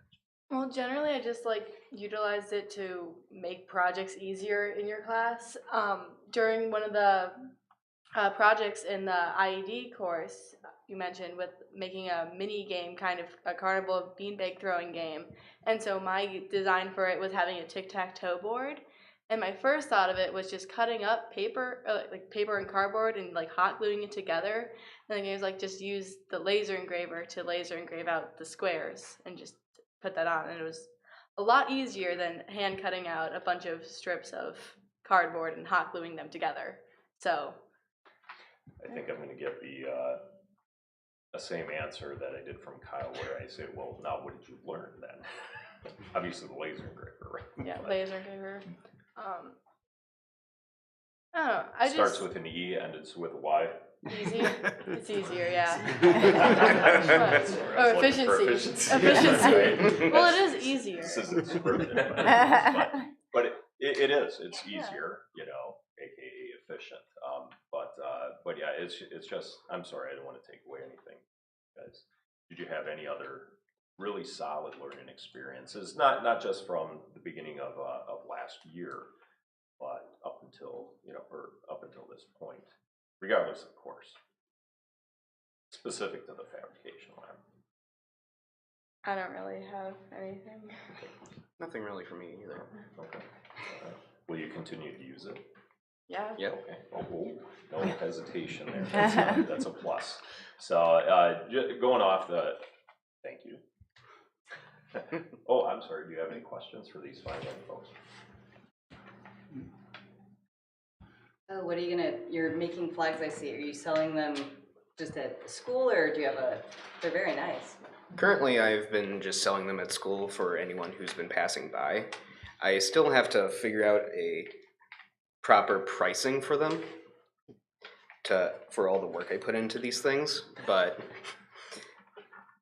Well, generally, I just utilized it to make projects easier in your class. During one of the projects in the IED course, you mentioned with making a mini game, kind of a carnival beanbag throwing game. And so my design for it was having a tic-tac-toe board. And my first thought of it was just cutting up paper, like paper and cardboard, and hot gluing it together. And then it was just use the laser engraver to laser engrave out the squares and just put that on. And it was a lot easier than hand cutting out a bunch of strips of cardboard and hot gluing them together. So, I think I'm gonna get the same answer that I did from Kyle, where I say, well, now what did you learn then? Obviously the laser engraver, right? yeah, But laser engraver. I don't know. I starts just with an E, ends with a Y. easier. It's easier, yeah. Sorry, I Or was looking for efficiency. efficiency. Well, it is easier. This isn't scripted, but it is. It's easier, you know, aka efficient. But yeah, it's just. I'm sorry, I don't want to take away anything, guys. Did you have any other really solid learning experiences? Not just from the beginning of last year, but up until this point, regardless of course, specific to the fabrication lab. I don't really have anything. Nothing really for me either. Okay. Will you continue to use it? Yeah. Yeah. Okay. Oh, no hesitation there. That's a plus. So going off the, thank you. Oh, I'm sorry. Do you have any questions for these fine young folks? Oh, what are you you're making flags, I see. Are you selling them just at school, or do you have they're very nice. Currently, I've been just selling them at school for anyone who's been passing by. I still have to figure out a proper pricing for them for all the work I put into these things, but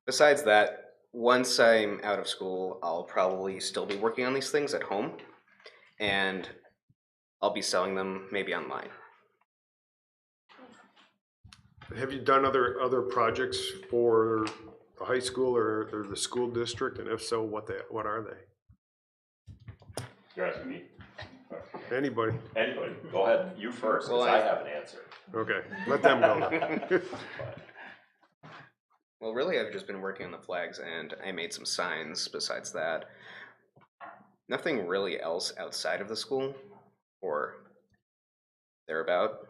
besides that, once I'm out of school, I'll probably still be working on these things at home, and I'll be selling them maybe online. Have you done other projects for the high school or the school district, and if so, what are they? You're asking me? Anybody. Anybody. Go ahead. You first, because Well, I have an answer. Okay, let them go. Well, really, I've just been working on the flags, and I made some signs besides that. Nothing really else outside of the school, or thereabout.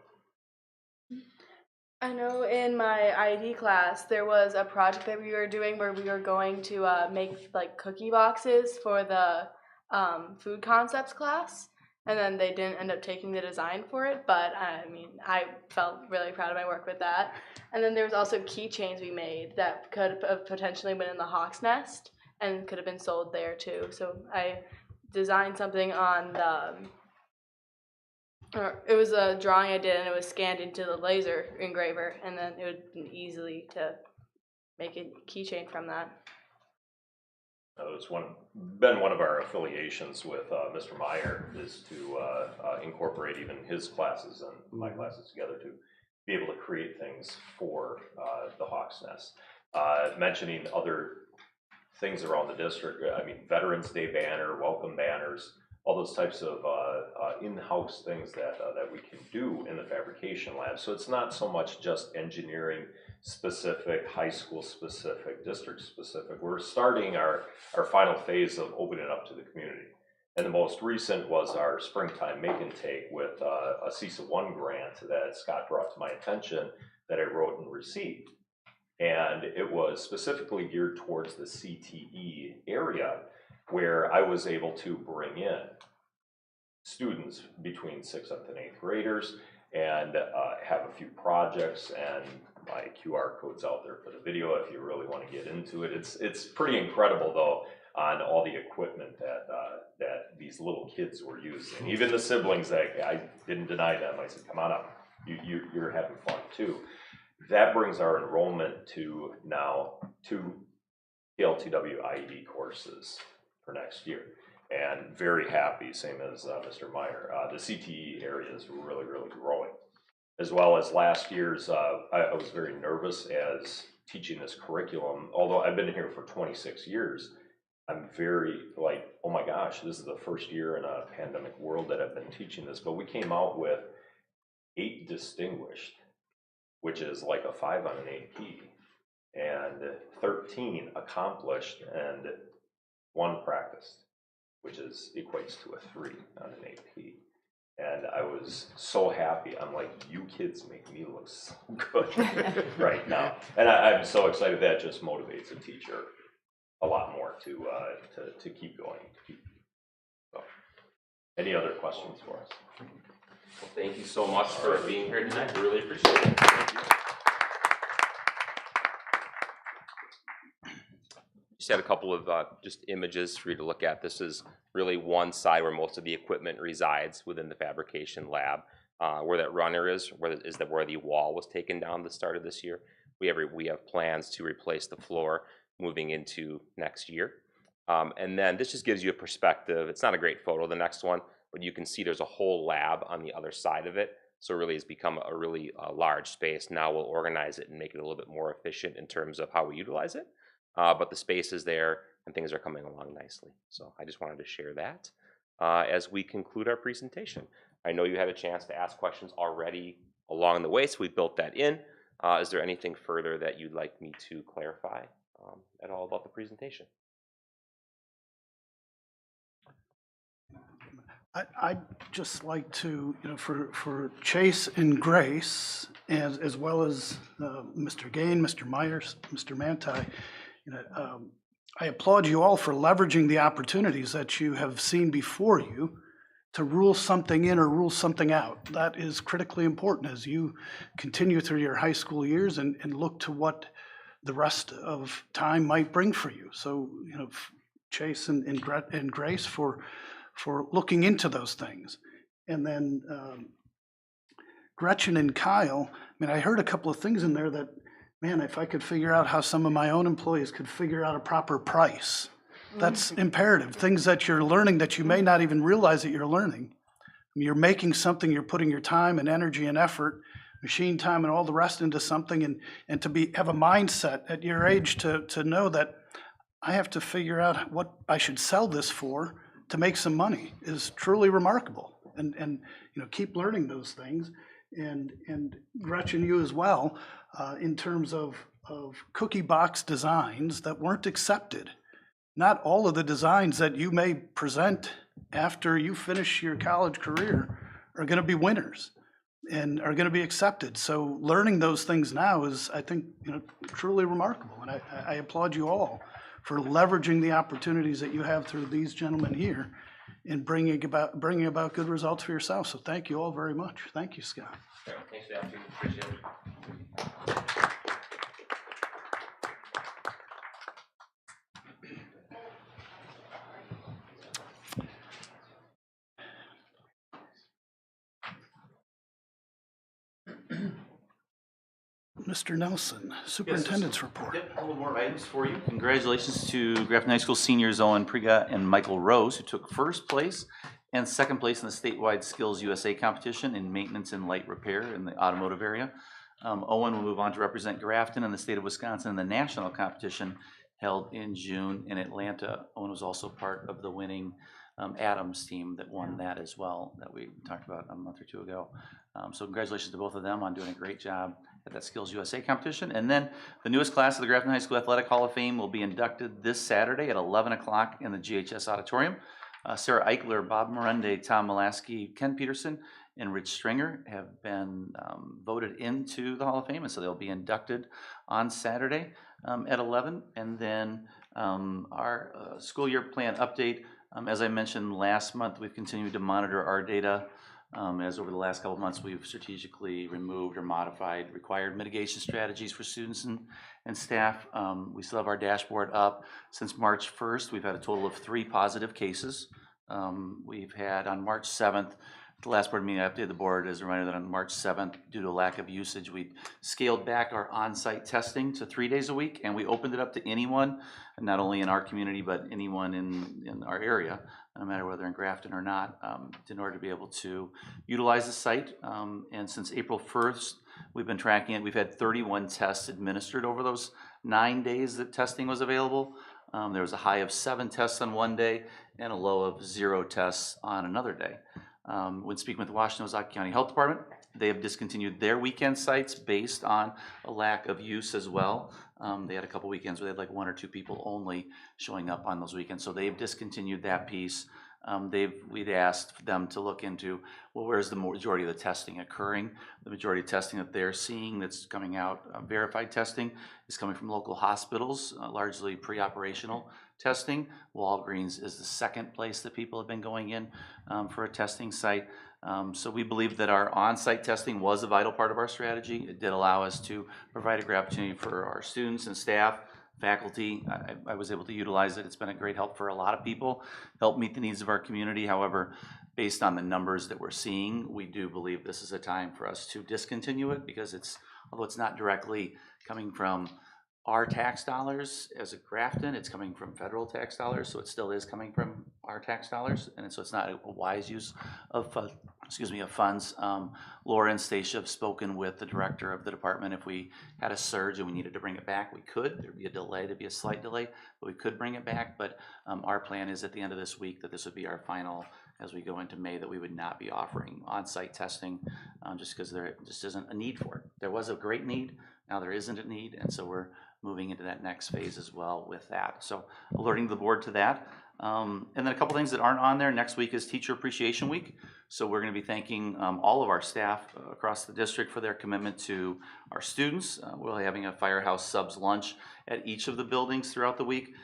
I know in my ID class there was a project that we were doing where we were going to make like cookie boxes for the food concepts class, and then they didn't end up taking the design for it, but I mean I felt really proud of my work with that. And then there was also keychains we made that could have potentially been in the hawk's nest and could have been sold there too. So I designed something on the it was a drawing I did, and it was scanned into the laser engraver, and then it would be easily to make a keychain from that. It's been one of our affiliations with Mr. Meyer is to incorporate even his classes and my classes together to be able to create things for the Hawk's Nest. Mentioning other things around the district, I mean, Veterans Day banner, welcome banners, all those types of in-house things that we can do in the fabrication lab. So it's not so much just engineering specific, high school specific, district specific. We're starting our final phase of opening up to the community. And the most recent was our springtime make and take with a CISA 1 grant that Scott brought to my attention that I wrote and received. And it was specifically geared towards the CTE area, where I was able to bring in students between 6th and 8th graders and have a few projects, and my QR code's out there for the video if you really want to get into it. It's pretty incredible though on all the equipment that these little kids were using. Even the siblings, I didn't deny them. I said, come on up, you're having fun too. That brings our enrollment to now 2 PLTW IED courses for next year, and very happy, same as Mr. Meyer. The CTE area is really, really growing. As well as last year's, I was very nervous as teaching this curriculum, although I've been here for 26 years, I'm very like, oh my gosh, this is the first year in a pandemic world that I've been teaching this, but we came out with 8 distinguished, which is like a 5 on an AP, and 13 accomplished, and 1 practiced, which equates to a 3 on an AP. And I was so happy. I'm like, you kids make me look so good right now. And I'm so excited. That just motivates a teacher a lot more to keep going. So, any other questions for us? Well, thank you so much for being here tonight. We really appreciate it. Just had a couple of just images for you to look at. This is really one side where most of the equipment resides within the fabrication lab. Where that runner is, where the wall was taken down the start of this year. We have plans to replace the floor moving into next year. And then this just gives you a perspective. It's not a great photo, the next one, but you can see there's a whole lab on the other side of it. So really it's become a really large space. Now we'll organize it and make it a little bit more efficient in terms of how we utilize it. But the space is there and things are coming along nicely. So I just wanted to share that as we conclude our presentation. I know you had a chance to ask questions already along the way, so we built that in. Is there anything further that you'd like me to clarify at all about the presentation? I'd just like to, for Chase and Grace, as well as Mr. Gain, Mr. Myers, Mr. Manti, I applaud you all for leveraging the opportunities that you have seen before you to rule something in or rule something out. That is critically important as you continue through your high school years and look to what the rest of time might bring for you. So, Chase and Grace for looking into those things. And then Gretchen and Kyle, I heard a couple of things in there that, man, if I could figure out how some of my own employees could figure out a proper price. That's imperative. Things that you're learning that you may not even realize that you're learning. You're making something, you're putting your time and energy and effort, machine time and all the rest into something, and to have a mindset at your age to know that I have to figure out what I should sell this for to make some money is truly remarkable. And keep learning those things. And Gretchen, you as well, in terms of cookie box designs that weren't accepted. Not all of the designs that you may present after you finish your college career are going to be winners and are going to be accepted. So learning those things now is, I think, truly remarkable. And I applaud you all for leveraging the opportunities that you have through these gentlemen here and bringing about good results for yourself. So thank you all very much. Thank you, Scott. Thanks for the opportunity. Appreciate it. Mr. Nelson, Superintendent's report. Yep, a couple more items for you. Congratulations to Grafton High School seniors Owen Priga and Michael Rose, who took first place and second place in the statewide Skills USA competition in maintenance and light repair in the automotive area. Owen will move on to represent Grafton and the state of Wisconsin in the national competition held in June in Atlanta. Owen was also part of the winning Adams team that won that as well, that we talked about a month or two ago. So congratulations to both of them on doing a great job at that Skills USA competition. And then the newest class of the Grafton High School Athletic Hall of Fame will be inducted this Saturday at 11 o'clock in the GHS auditorium. Sarah Eichler, Bob Morende, Tom Molaski, Ken Peterson, and Rich Stringer have been voted into the Hall of Fame, and so they'll be inducted on Saturday at 11. And then our school year plan update, as I mentioned last month, we've continued to monitor our data. As over the last couple of months, we've strategically removed or modified required mitigation strategies for students and staff. We still have our dashboard up. Since March 1st, we've had a total of 3 positive cases. We've had on March 7th, the last board meeting, I updated the board as a reminder that on March 7th, due to lack of usage, we scaled back our on-site testing to 3 days a week, and we opened it up to anyone, not only in our community, but anyone in our area, no matter whether in Grafton or not, in order to be able to utilize the site. And since April 1st, we've been tracking it. We've had 31 tests administered over those 9 days that testing was available. There was a high of 7 tests on one day and a low of 0 tests on another day. When speaking with the Washington Ozaukee County Health Department, they have discontinued their weekend sites based on a lack of use as well. They had a couple weekends where they had like 1 or 2 people only showing up on those weekends, so they've discontinued that piece. We'd asked them to look into, well, where's the majority of the testing occurring? The majority of testing that they're seeing that's coming out, verified testing, is coming from local hospitals, largely pre-operational testing. Walgreens is the second place that people have been going in for a testing site. So we believe that our on-site testing was a vital part of our strategy. It did allow us to provide a great opportunity for our students and staff, faculty. I was able to utilize it. It's been a great help for a lot of people, help meet the needs of our community. However, based on the numbers that we're seeing, we do believe this is a time for us to discontinue it because although it's not directly coming from our tax dollars as a Grafton, it's coming from federal tax dollars, so it still is coming from our tax dollars, and so it's not a wise use of funds. Laura and Stacia have spoken with the director of the department. If we had a surge and we needed to bring it back, we could. There'd be a delay, there'd be a slight delay, but we could bring it back. But our plan is at the end of this week that this would be our final, as we go into May, that we would not be offering on-site testing just because there just isn't a need for it. There was a great need, now there isn't a need, and so we're moving into that next phase as well with that. So alerting the board to that. And then a couple things that aren't on there. Next week is Teacher Appreciation Week. So we're going to be thanking all of our staff across the district for their commitment to our students. We'll be having a Firehouse Subs lunch at each of the buildings throughout the week.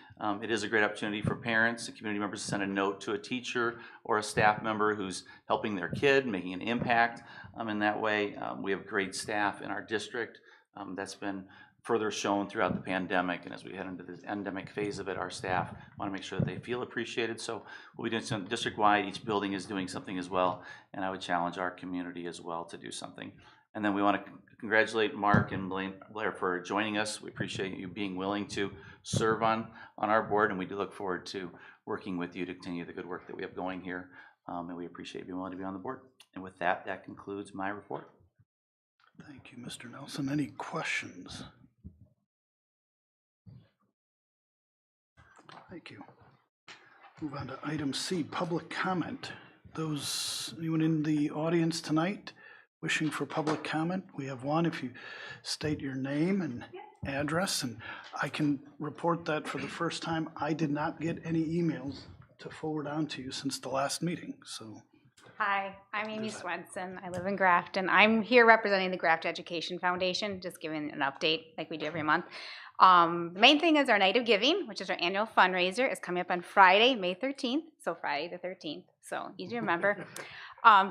It is a great opportunity for parents and community members to send a note to a teacher or a staff member who's helping their kid, making an impact in that way. We have great staff in our district. That's been further shown throughout the pandemic, and as we head into the endemic phase of it, our staff want to make sure that they feel appreciated. So we'll be doing some district-wide. Each building is doing something as well, and I would challenge our community as well to do something. And then we want to congratulate Mark and Blair for joining us. We appreciate you being willing to serve on our board, and we do look forward to working with you to continue the good work that we have going here, and we appreciate being willing to be on the board. And with that, that concludes my report. Thank you, Mr. Nelson. Any questions? Thank you. Move on to item C, public comment. Anyone in the audience tonight wishing for public comment? We have one. If you state your name and address, and I can report that for the first time, I did not get any emails to forward on to you since the last meeting, so. Hi, I'm Amy Swenson. I live in Grafton. I'm here representing the Grafton Education Foundation, just giving an update like we do every month. The main thing is our Night of Giving, which is our annual fundraiser, is coming up on Friday, May 13th. So Friday the 13th, so easy to remember.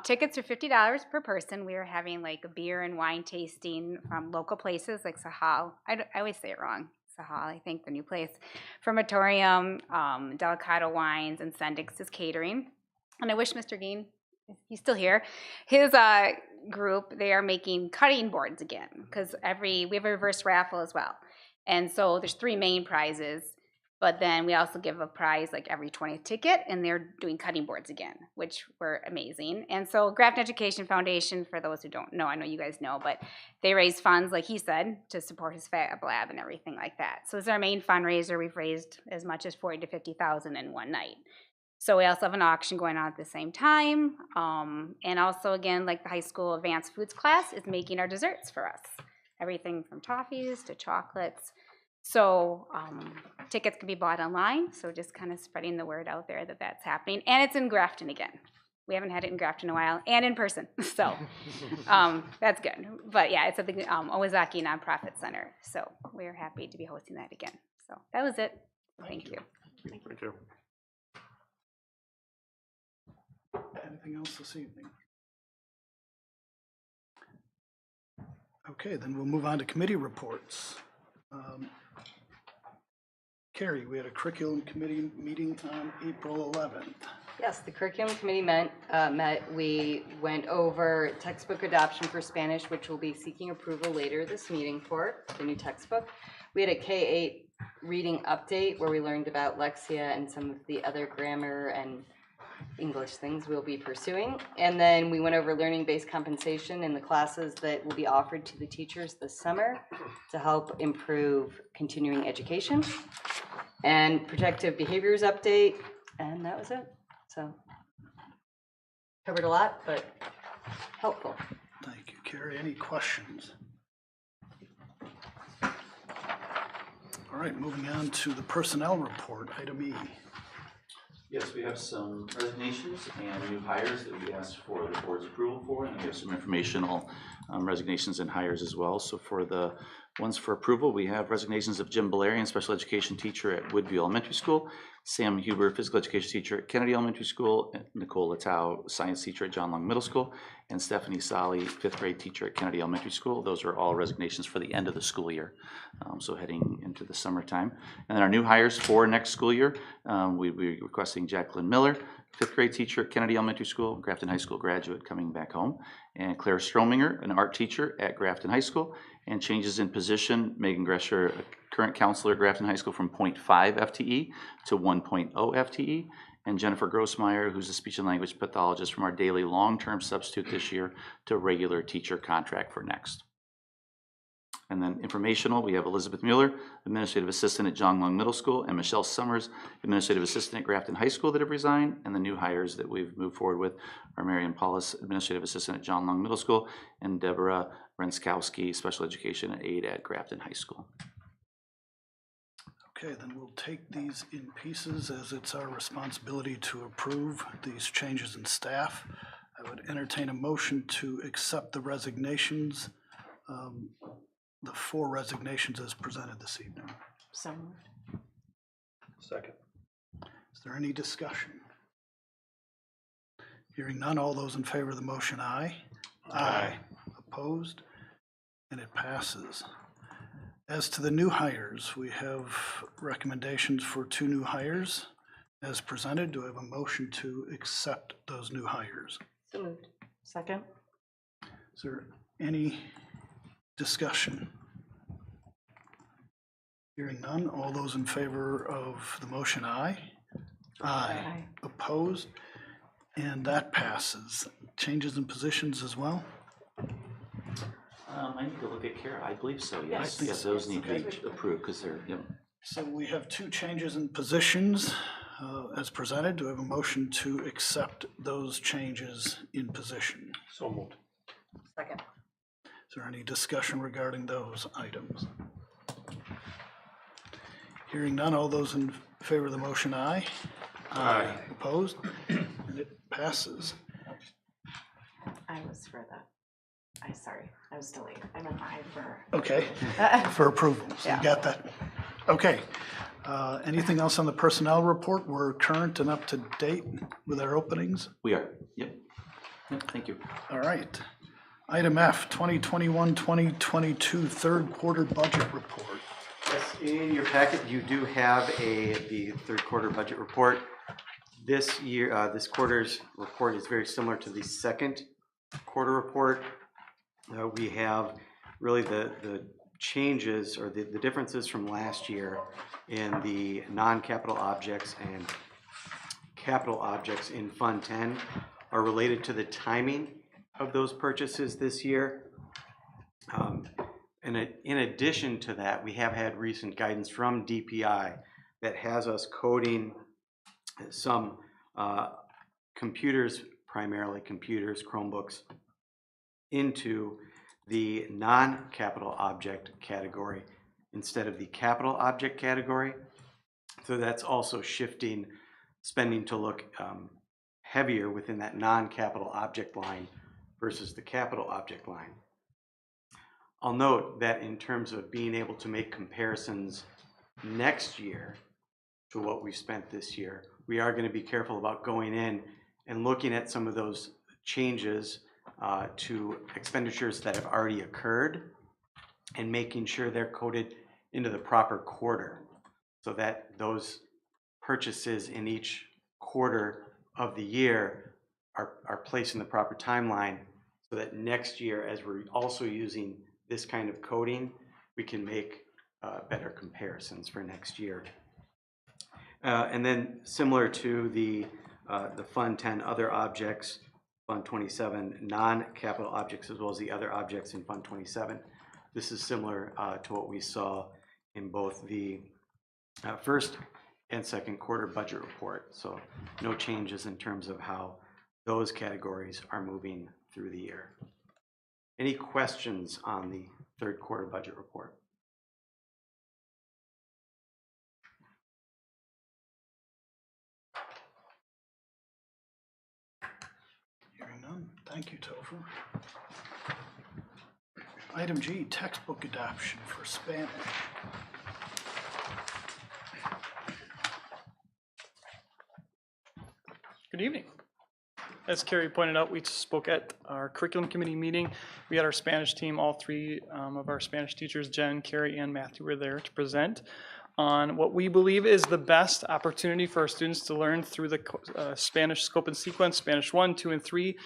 Tickets are $50 per person. We are having like a beer and wine tasting from local places like Sahal. I always say it wrong. Sahal, I think, the new place. Fermatorium, Delicato Wines, and Sendix is catering. And I wish Mr. Geen, he's still here, his group, they are making cutting boards again because we have a reverse raffle as well. And so there's 3 main prizes, but then we also give a prize like every 20th ticket, and they're doing cutting boards again, which were amazing. And so Grafton Education Foundation, for those who don't know, I know you guys know, but they raise funds, like he said, to support his Fab Lab and everything like that. So it's our main fundraiser. We've raised as much as $40,000 to $50,000 in one night. So we also have an auction going on at the same time. And also, again, like the high school advanced foods class is making our desserts for us. Everything from toffees to chocolates. So tickets can be bought online. So just kind of spreading the word out there that that's happening. And it's in Grafton again. We haven't had it in Grafton in a while, and in person. So that's good. But yeah, it's at the Owazaki Nonprofit Center. So we're happy to be hosting that again. So that was it. Thank you. Thank you. Anything else this evening? Okay, then we'll move on to committee reports. Carrie, we had a curriculum committee meeting on April 11th. Yes, the curriculum committee met. We went over textbook adoption for Spanish, which we'll be seeking approval later this meeting for the new textbook. We had a K-8 reading update where we learned about Lexia and some of the other grammar and English things we'll be pursuing. And then we went over learning-based compensation in the classes that will be offered to the teachers this summer to help improve continuing education. And protective behaviors update, and that was it. So covered a lot, but helpful. Thank you, Carrie. Any questions? All right, moving on to the personnel report, item E. Yes, we have some resignations and new hires that we asked for the board's approval for, and we have some informational resignations and hires as well. So for the ones for approval, we have resignations of Jim Valerian, special education teacher at Woodview Elementary School, Sam Huber, physical education teacher at Kennedy Elementary School, Nicole Latow, science teacher at John Long Middle School, and Stephanie Solly, fifth grade teacher at Kennedy Elementary School. Those are all resignations for the end of the school year, so heading into the summertime. And then our new hires for next school year, we'll be requesting Jacqueline Miller, fifth grade teacher at Kennedy Elementary School, Grafton High School graduate coming back home, and Claire Strominger, an art teacher at Grafton High School, and changes in position, Megan Gresher, a current counselor at Grafton High School from 0.5 FTE to 1.0 FTE, and Jennifer Grossmeyer, who's a speech and language pathologist from our daily long-term substitute this year to regular teacher contract for next. And then informational, we have Elizabeth Mueller, administrative assistant at John Long Middle School, and Michelle Summers, administrative assistant at Grafton High School that have resigned. And the new hires that we've moved forward with are Marion Paulus, administrative assistant at John Long Middle School, and Deborah Renskowski, special education aide at Grafton High School. Okay, then we'll take these in pieces as it's our responsibility to approve these changes in staff. I would entertain a motion to accept the resignations, the 4 resignations as presented this evening. So moved. Second. Is there any discussion? Hearing none, all those in favor of the motion, aye. Aye. Opposed? And it passes. As to the new hires, we have recommendations for 2 new hires as presented. Do I have a motion to accept those new hires? So moved. Second. Is there any discussion? Hearing none, all those in favor of the motion, aye. Aye. Opposed? And that passes. Changes in positions as well? I need to look at Kara. I believe so, yes. think Yes, so. those need to be approved because they're, yep. So we have 2 changes in positions as presented. Do I have a motion to accept those changes in position? So moved. Second. Is there any discussion regarding those items? Hearing none, all those in favor of the motion, aye. Aye. Opposed? And it passes. I was for that. Sorry, I was delayed. I'm an aye for. Okay, for approval. So you got that? Okay. Anything else on the personnel report? We're current and up to date with our openings? We are, yep. Yep, thank you. All right. Item F, 2021-2022 third quarter budget report. Yes, in your packet, you do have the third quarter budget report. This year, this quarter's report is very similar to the second quarter report. We have really the changes or the differences from last year in the non-capital objects and capital objects in Fund 10 are related to the timing of those purchases this year. And in addition to that, we have had recent guidance from DPI that has us coding some computers, primarily computers, Chromebooks, into the non-capital object category instead of the capital object category. So that's also shifting spending to look heavier within that non-capital object line versus the capital object line. I'll note that in terms of being able to make comparisons next year to what we spent this year, we are going to be careful about going in and looking at some of those changes to expenditures that have already occurred and making sure they're coded into the proper quarter so that those purchases in each quarter of the year are placed in the proper timeline so that next year, as we're also using this kind of coding, we can make better comparisons for next year. And then similar to the Fund 10 other objects, Fund 27 non-capital objects, as well as the other objects in Fund 27. This is similar to what we saw in both the first and second quarter budget report. So no changes in terms of how those categories are moving through the year. Any questions on the third quarter budget report? Hearing none. Thank you, Topher. Item G, textbook adoption for Spanish. Good evening. As Carrie pointed out, we spoke at our curriculum committee meeting. We had our Spanish team, all three of our Spanish teachers, Jen, Carrie, and Matthew, were there to present on what we believe is the best opportunity for our students to learn through the Spanish scope and sequence, Spanish 1, 2, and 3,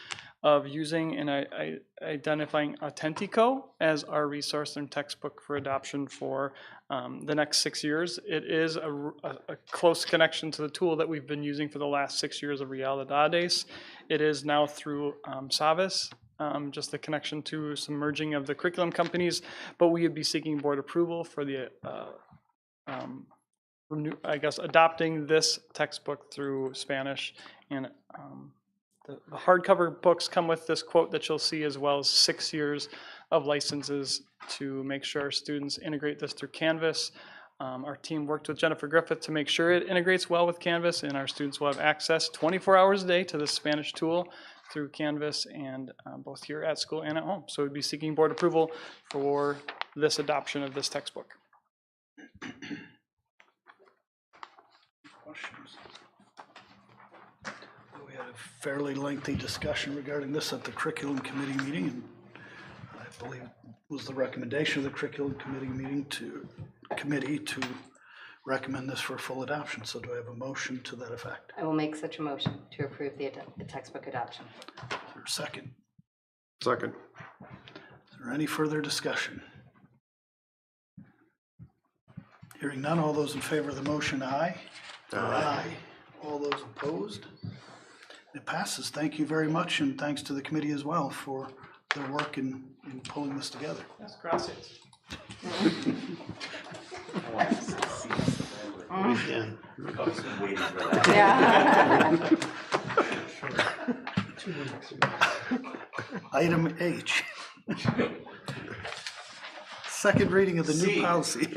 of using and identifying Autentico as our resource and textbook for adoption for the next 6 years. It is a close connection to the tool that we've been using for the last 6 years of Realidades. It is now through Savas, just the connection to some merging of the curriculum companies, but we would be seeking board approval for the adopting this textbook through Spanish. And the hardcover books come with this quote that you'll see, as well as 6 years of licenses to make sure our students integrate this through Canvas. Our team worked with Jennifer Griffith to make sure it integrates well with Canvas, and our students will have access 24 hours a day to the Spanish tool through Canvas, and both here at school and at home. So we'd be seeking board approval for this adoption of this textbook. Questions? We had a fairly lengthy discussion regarding this at the curriculum committee meeting, and I believe it was the recommendation of the curriculum committee to recommend this for full adoption. So do I have a motion to that effect? I will make such a motion to approve the textbook adoption. Is there a second? Second. Is there any further discussion? Hearing none, all those in favor of the motion, aye. Aye. All those opposed? It passes. Thank you very much, and thanks to the committee as well for their work in pulling this together. Yes, gracias. Item H. Second reading of the new policy.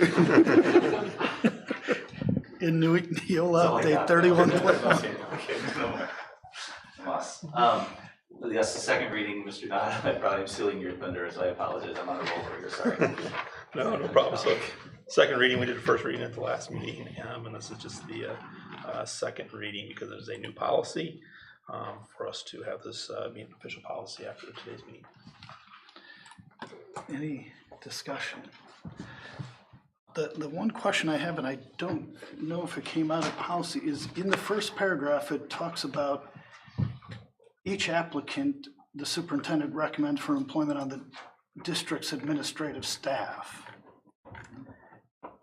In New Neola update 31.1. Yes, the second reading, Mr. Dodd, I probably am stealing your thunder, so I apologize. I'm on a roll here, sorry. No problem. So second reading, we did the first reading at the last meeting, and this is just the second reading because there's a new policy for us to have this be an official policy after today's meeting. Any discussion? The one question I have, and I don't know if it came out of policy, is in the first paragraph, it talks about each applicant, the superintendent recommends for employment on the district's administrative staff.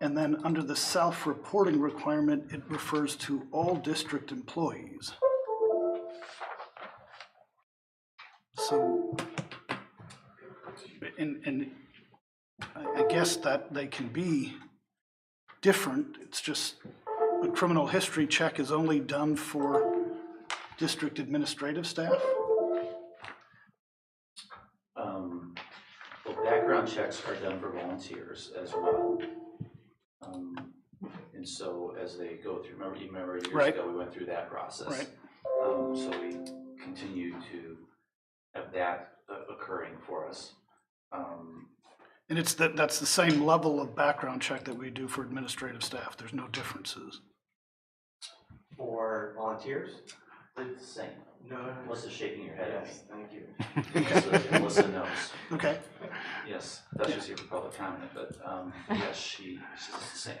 And then under the self-reporting requirement, it refers to all district employees. So, and I guess that they can be different. It's just a criminal history check is only done for district administrative staff? Well, background checks are done for volunteers as well. And so as they go through, remember years ago, we went through that process. Right. So we continue to have that occurring for us. And it's that's the same level of background check that we do for administrative staff. There's no differences. For volunteers, it's the same. No. Melissa's shaking your head. Yes, thank you. Melissa knows. Okay. Yes, that's just here for public comment, but yes, she's the same.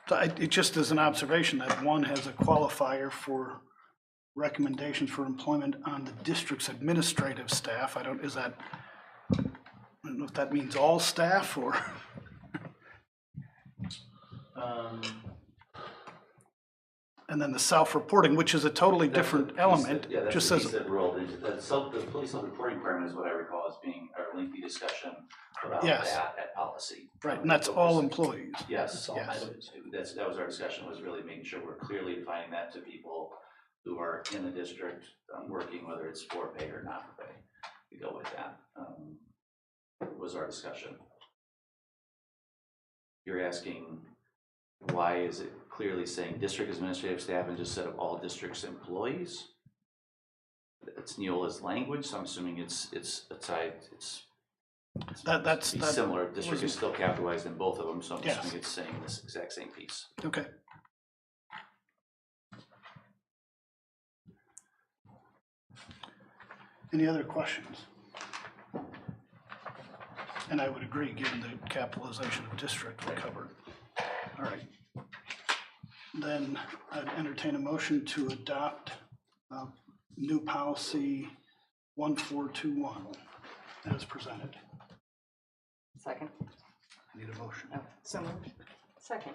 So it just is an observation that one has a qualifier for recommendations for employment on the district's administrative staff. I don't know if that means all staff or. And then the self-reporting, which is a totally different element, just says. The police self-reporting requirement is what I recall as being a lengthy discussion about Yes. that at policy. Right, and that's all employees. Yes, Yes. that was our discussion, was really making sure we're clearly defining that to people who are in the district working, whether it's for pay or not for pay. We go with that, was our discussion. You're asking, why is it clearly saying district administrative staff and just said of all district's employees? It's Neola's language, so I'm assuming it's That's. Be that similar, district is wasn't- still capitalized in both of them, so I'm Yes. assuming it's saying this exact same piece. Okay. Any other questions? And I would agree, given the capitalization of district we covered. All right. Then I'd entertain a motion to adopt new policy 1421 as presented. Second. Need a motion. Oh, so moved. Second.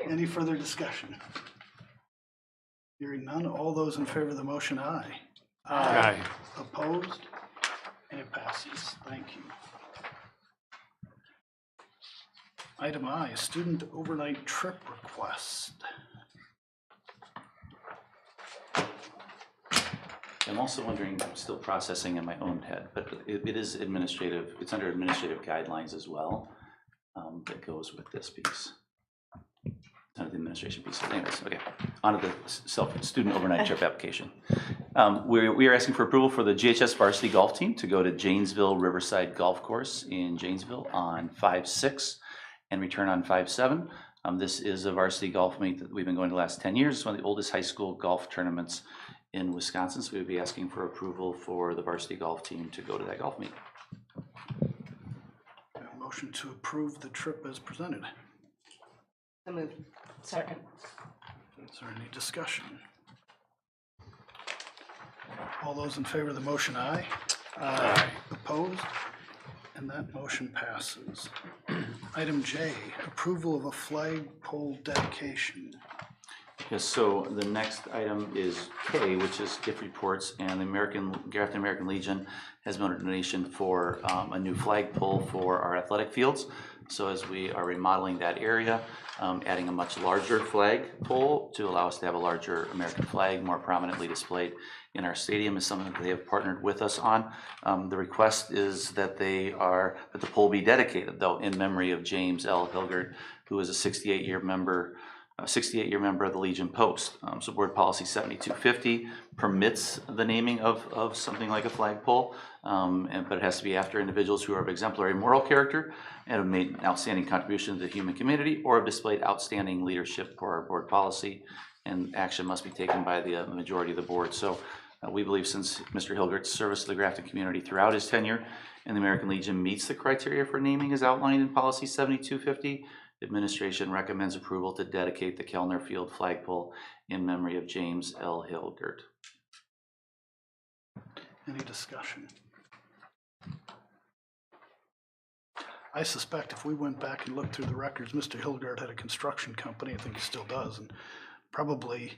Any further discussion? Hearing none, all those in favor of the motion, aye. Aye. Opposed? And it passes. Thank you. Item I, student overnight trip request. I'm also wondering, I'm still processing in my own head, but it is administrative, it's under administrative guidelines as well, that goes with this piece. It's under the administration piece. Anyways, okay, on to the student overnight trip application. We are asking for approval for the GHS varsity golf team to go to Janesville Riverside Golf Course in Janesville on 5/6 and return on 5/7. This is a varsity golf meet that we've been going to the last 10 years. It's one of the oldest high school golf tournaments in Wisconsin, so we would be asking for approval for the varsity golf team to go to that golf meet. Motion to approve the trip as presented. So moved. Second. Is there any discussion? All those in favor of the motion, aye. Aye. Opposed? And that motion passes. Item J, approval of a flagpole dedication. Yes, so the next item is K, which is gift reports, and the Grafton American Legion has made a donation for a new flagpole for our athletic fields. So as we are remodeling that area, adding a much larger flagpole to allow us to have a larger American flag more prominently displayed in our stadium is something that they have partnered with us on. The request is that the pole be dedicated, though, in memory of James L. Hilgert, who is a 68-year member of the Legion Post. So Board Policy 7250 permits the naming of something like a flagpole, but it has to be after individuals who are of exemplary moral character and have made an outstanding contribution to the human community or have displayed outstanding leadership for our board policy, and action must be taken by the majority of the board. So we believe since Mr. Hilgert's service to the Grafton community throughout his tenure and the American Legion meets the criteria for naming as outlined in Policy 7250, administration recommends approval to dedicate the Kellner Field flagpole in memory of James L. Hilgert. Any discussion? I suspect if we went back and looked through the records, Mr. Hilgert had a construction company, I think he still does, and probably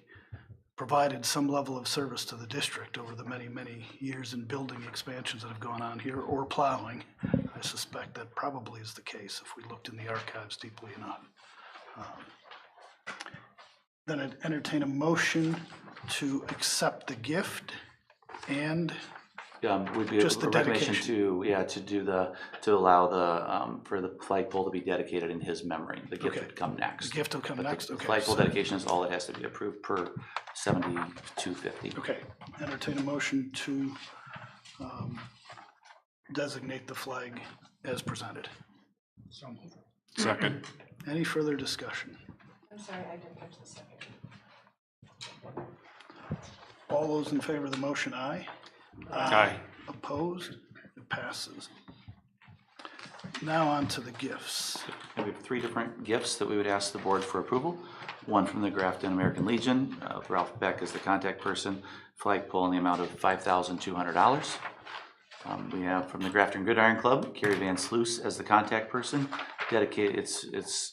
provided some level of service to the district over the many, many years in building expansions that have gone on here or plowing. I suspect that probably is the case if we looked in the archives deeply enough. Then I'd entertain a motion to accept the gift and Would be just the a recommendation dedication. to allow for the flagpole to be dedicated in his memory. The gift Okay. would come next. The gift will come But next, The okay. flagpole so- dedication is all that has to be approved per 7250. Okay, entertain a motion to designate the flag as presented. Second. Any further discussion? I'm sorry, I didn't catch the second. All those in favor of the motion, aye. Aye. Opposed? It passes. Now on to the gifts. And we have 3 different gifts that we would ask the board for approval. One from the Grafton American Legion, Ralph Beck is the contact person, flagpole in the amount of $5,200. We have from the Grafton Gridiron Club, Carrie Van Sluis as the contact person, dedicated, it's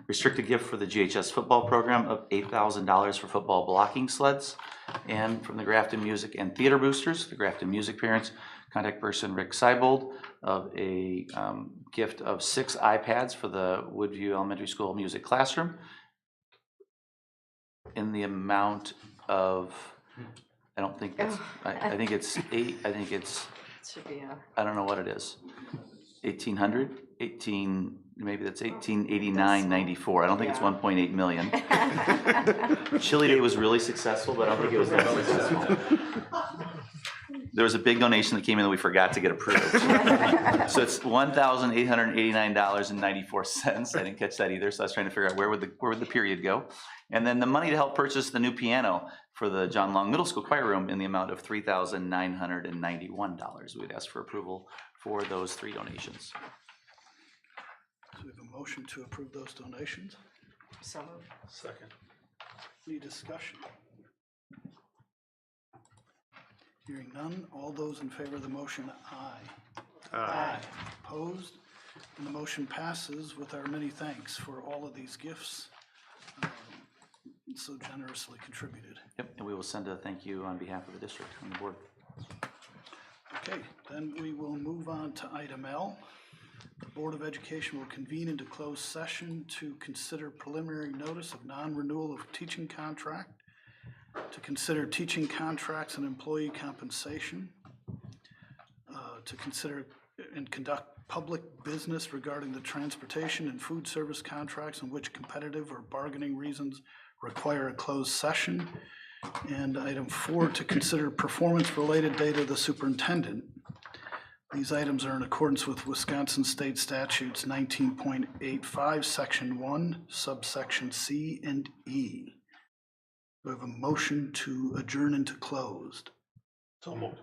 restricted gift for the GHS football program of $8,000 for football blocking sleds. And from the Grafton Music and Theater Boosters, the Grafton Music Parents, contact person Rick Seibold, of a gift of 6 iPads for the Woodview Elementary School music classroom in the amount of, I don't think that's, I think it's 8, I think it's, Should be a. I don't know what it is, 1,800, 18, maybe that's 1889.94. I don't think it's 1.8 million. Chili Day was really successful, but I don't think it was that successful. there was a big donation that came in that we forgot to get approved. So it's $1,889.94. I didn't catch that either, so I was trying to figure out where would the period go. And then the money to help purchase the new piano for the John Long Middle School Choir Room in the amount of $3,991. We'd ask for approval for those 3 donations. So we have a motion to approve those donations. So moved. Second. Any discussion? Hearing none, all those in favor of the motion, aye. Aye. Opposed? And the motion passes with our many thanks for all of these gifts so generously contributed. Yep, and we will send a thank you on behalf of the district and the board. Okay, then we will move on to item L. The Board of Education will convene into closed session to consider preliminary notice of non-renewal of teaching contract, to consider teaching contracts and employee compensation, to consider and conduct public business regarding the transportation and food service contracts in which competitive or bargaining reasons require a closed session. And item 4, to consider performance-related data of the superintendent. These items are in accordance with Wisconsin State Statutes 19.85, Section 1, subsection C and E. We have a motion to adjourn into closed. So moved.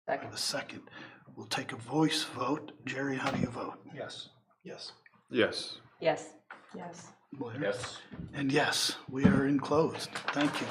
Second. A second. We'll take a voice vote. Jerry, how do you vote? Yes. Yes. Yes. Yes. Yes. Blair? Yes. And yes, we are in closed. Thank you.